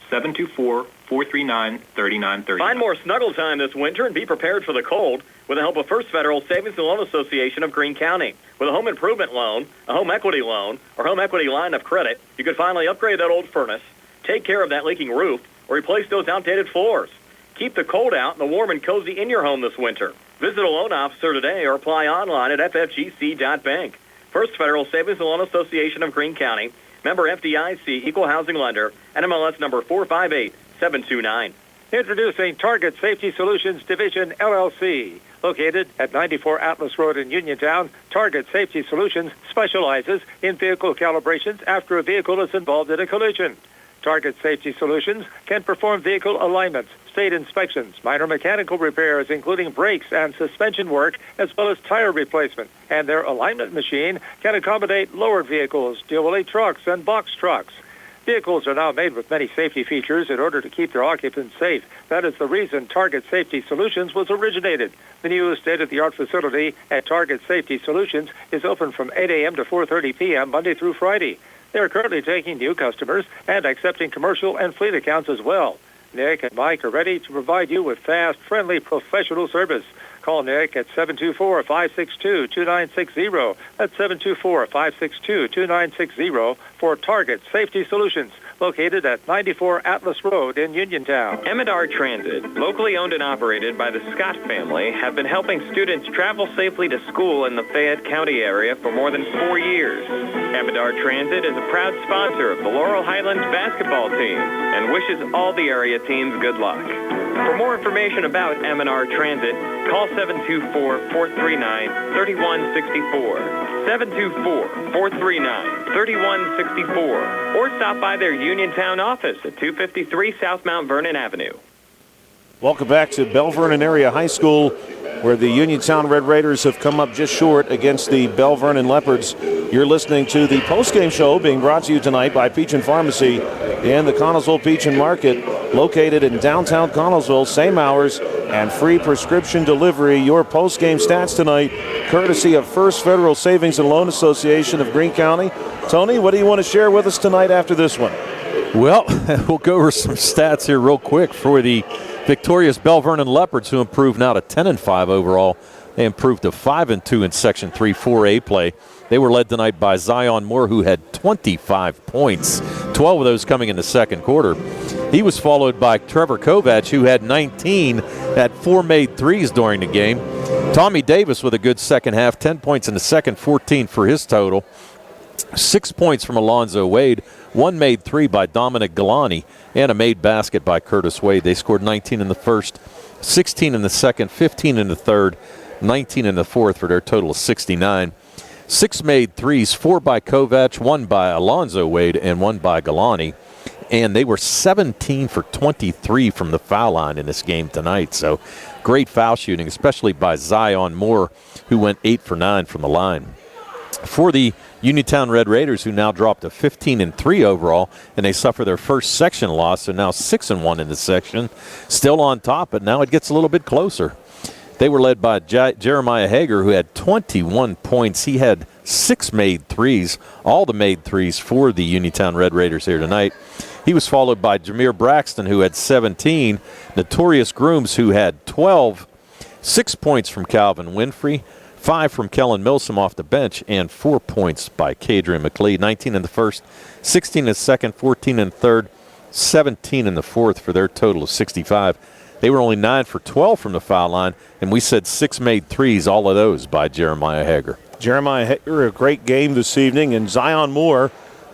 Speaker 19: 724-439-3930.
Speaker 10: Find more snuggle time this winter and be prepared for the cold with the help of First Federal Savings and Loan Association of Greene County. With a home improvement loan, a home equity loan, or home equity line of credit, you can finally upgrade that old furnace, take care of that leaking roof, or replace those outdated floors. Keep the cold out and the warm and cozy in your home this winter. Visit a loan officer today or apply online at ffgc.bank. First Federal Savings and Loan Association of Greene County, member FDIC, equal housing lender, NMLS number 458729.
Speaker 8: Introducing Target Safety Solutions Division, LLC. Located at 94 Atlas Road in Uniontown, Target Safety Solutions specializes in vehicle calibrations after a vehicle is involved in a collision. Target Safety Solutions can perform vehicle alignments, state inspections, minor mechanical repairs, including brakes and suspension work, as well as tire replacement. And their alignment machine can accommodate lowered vehicles, dually trucks, and box trucks. Vehicles are now made with many safety features in order to keep their occupants safe. That is the reason Target Safety Solutions was originated. The new state-of-the-art facility at Target Safety Solutions is open from 8 a.m. to 4:30 p.m. Monday through Friday. They are currently taking new customers and accepting commercial and fleet accounts as well. Nick and Mike are ready to provide you with fast, friendly, professional service. Call Nick at 724-562-2960. That's 724-562-2960 for Target Safety Solutions, located at 94 Atlas Road in Uniontown.
Speaker 12: Emidar Transit, locally owned and operated by the Scott family, have been helping students travel safely to school in the Fayette County area for more than 4 years. Emidar Transit is a proud sponsor of the Laurel Highlands basketball team and wishes all the area teams good luck. For more information about Emidar Transit, call 724-439-3164, 724-439-3164, or stop by their Uniontown office at 253 South Mount Vernon Avenue.
Speaker 3: Welcome back to Belle Vernon Area High School, where the Uniontown Red Raiders have come up just short against the Belle Vernon Leopards. You're listening to the postgame show being brought to you tonight by Peach and Pharmacy and the Connellsville Peach and Market, located in downtown Connellsville. Same hours and free prescription delivery. Your postgame stats tonight, courtesy of First Federal Savings and Loan Association of Greene County. Tony, what do you want to share with us tonight after this one?
Speaker 2: Well, we'll go over some stats here real quick for the victorious Belle Vernon Leopards, who improved now to 10-5 overall. They improved to 5-2 in Section 3 4A play. They were led tonight by Zion Moore, who had 25 points, 12 of those coming in the second quarter. He was followed by Trevor Kovach, who had 19, had 4 made threes during the game. Tommy Davis with a good second half, 10 points in the second, 14 for his total. 6 points from Alonzo Wade, 1 made three by Dominic Galani, and a made basket by Curtis Wade. They scored 19 in the first, 16 in the second, 15 in the third, 19 in the fourth for their total of 69. 6 made threes, 4 by Kovach, 1 by Alonzo Wade, and 1 by Galani. And they were 17 for 23 from the foul line in this game tonight. So great foul shooting, especially by Zion Moore, who went 8 for 9 from the line. For the Uniontown Red Raiders, who now dropped to 15-3 overall, and they suffer their first section loss, so now 6-1 in the section. Still on top, but now it gets a little bit closer. They were led by Jeremiah Hager, who had 21 points. He had 6 made threes, all the made threes for the Uniontown Red Raiders here tonight. He was followed by Jameer Braxton, who had 17, Notorious Grooms, who had 12, 6 points from Calvin Winfrey, 5 from Kellen Milsom off the bench, and 4 points by Kadrian McLeod. 19 in the first, 16 in the second, 14 in the third, 17 in the fourth for their total of 65. They were only 9 for 12 from the foul line, and we said 6 made threes, all of those by Jeremiah Hager.
Speaker 3: Jeremiah Hager, a great game this evening, and Zion Moore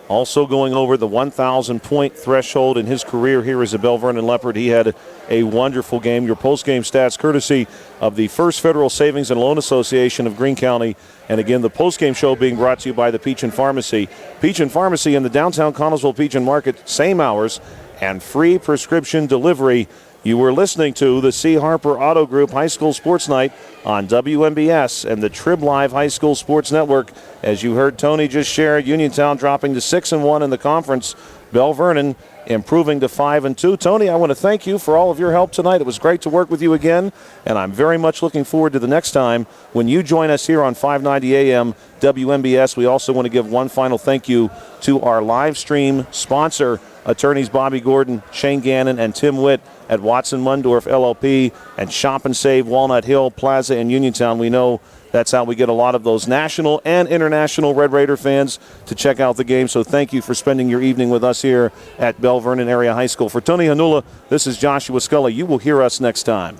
Speaker 3: also going over the 1,000-point threshold in his career here as a Belle Vernon Leopard. He had a wonderful game. Your post-game stats courtesy of the First Federal Savings and Loan Association of Greene County. And again, the post-game show being brought to you by the Peach and Pharmacy. Peach and Pharmacy in the downtown Connellsville Peach and Market, same hours, and free prescription delivery. You were listening to the C. Harper Auto Group High School Sports Night on WMBS and the Trib Live High School Sports Network. As you heard Tony just share, Uniontown dropping to 6-1 in the conference. Belle Vernon improving to 5-2. Tony, I want to thank you for all of your help tonight. It was great to work with you again, and I'm very much looking forward to the next time when you join us here on 590 AM WMBS. We also want to give one final thank you to our live stream sponsor, attorneys Bobby Gordon, Shane Gannon, and Tim Witt at Watson Mundorff LLP and Shop and Save Walnut Hill, Plaza, and Uniontown. We know that's how we get a lot of those national and international Red Raider fans to check out the game. So thank you for spending your evening with us here at Belle Vernon Area High School. For Tony Hanula, this is Joshua Scully. You will hear us next time.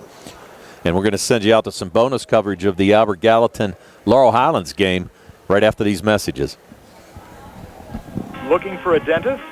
Speaker 2: And we're going to send you out to some bonus coverage of the Albert Gallatin Laurel Highlands game right after these messages.
Speaker 1: Looking for a dentist?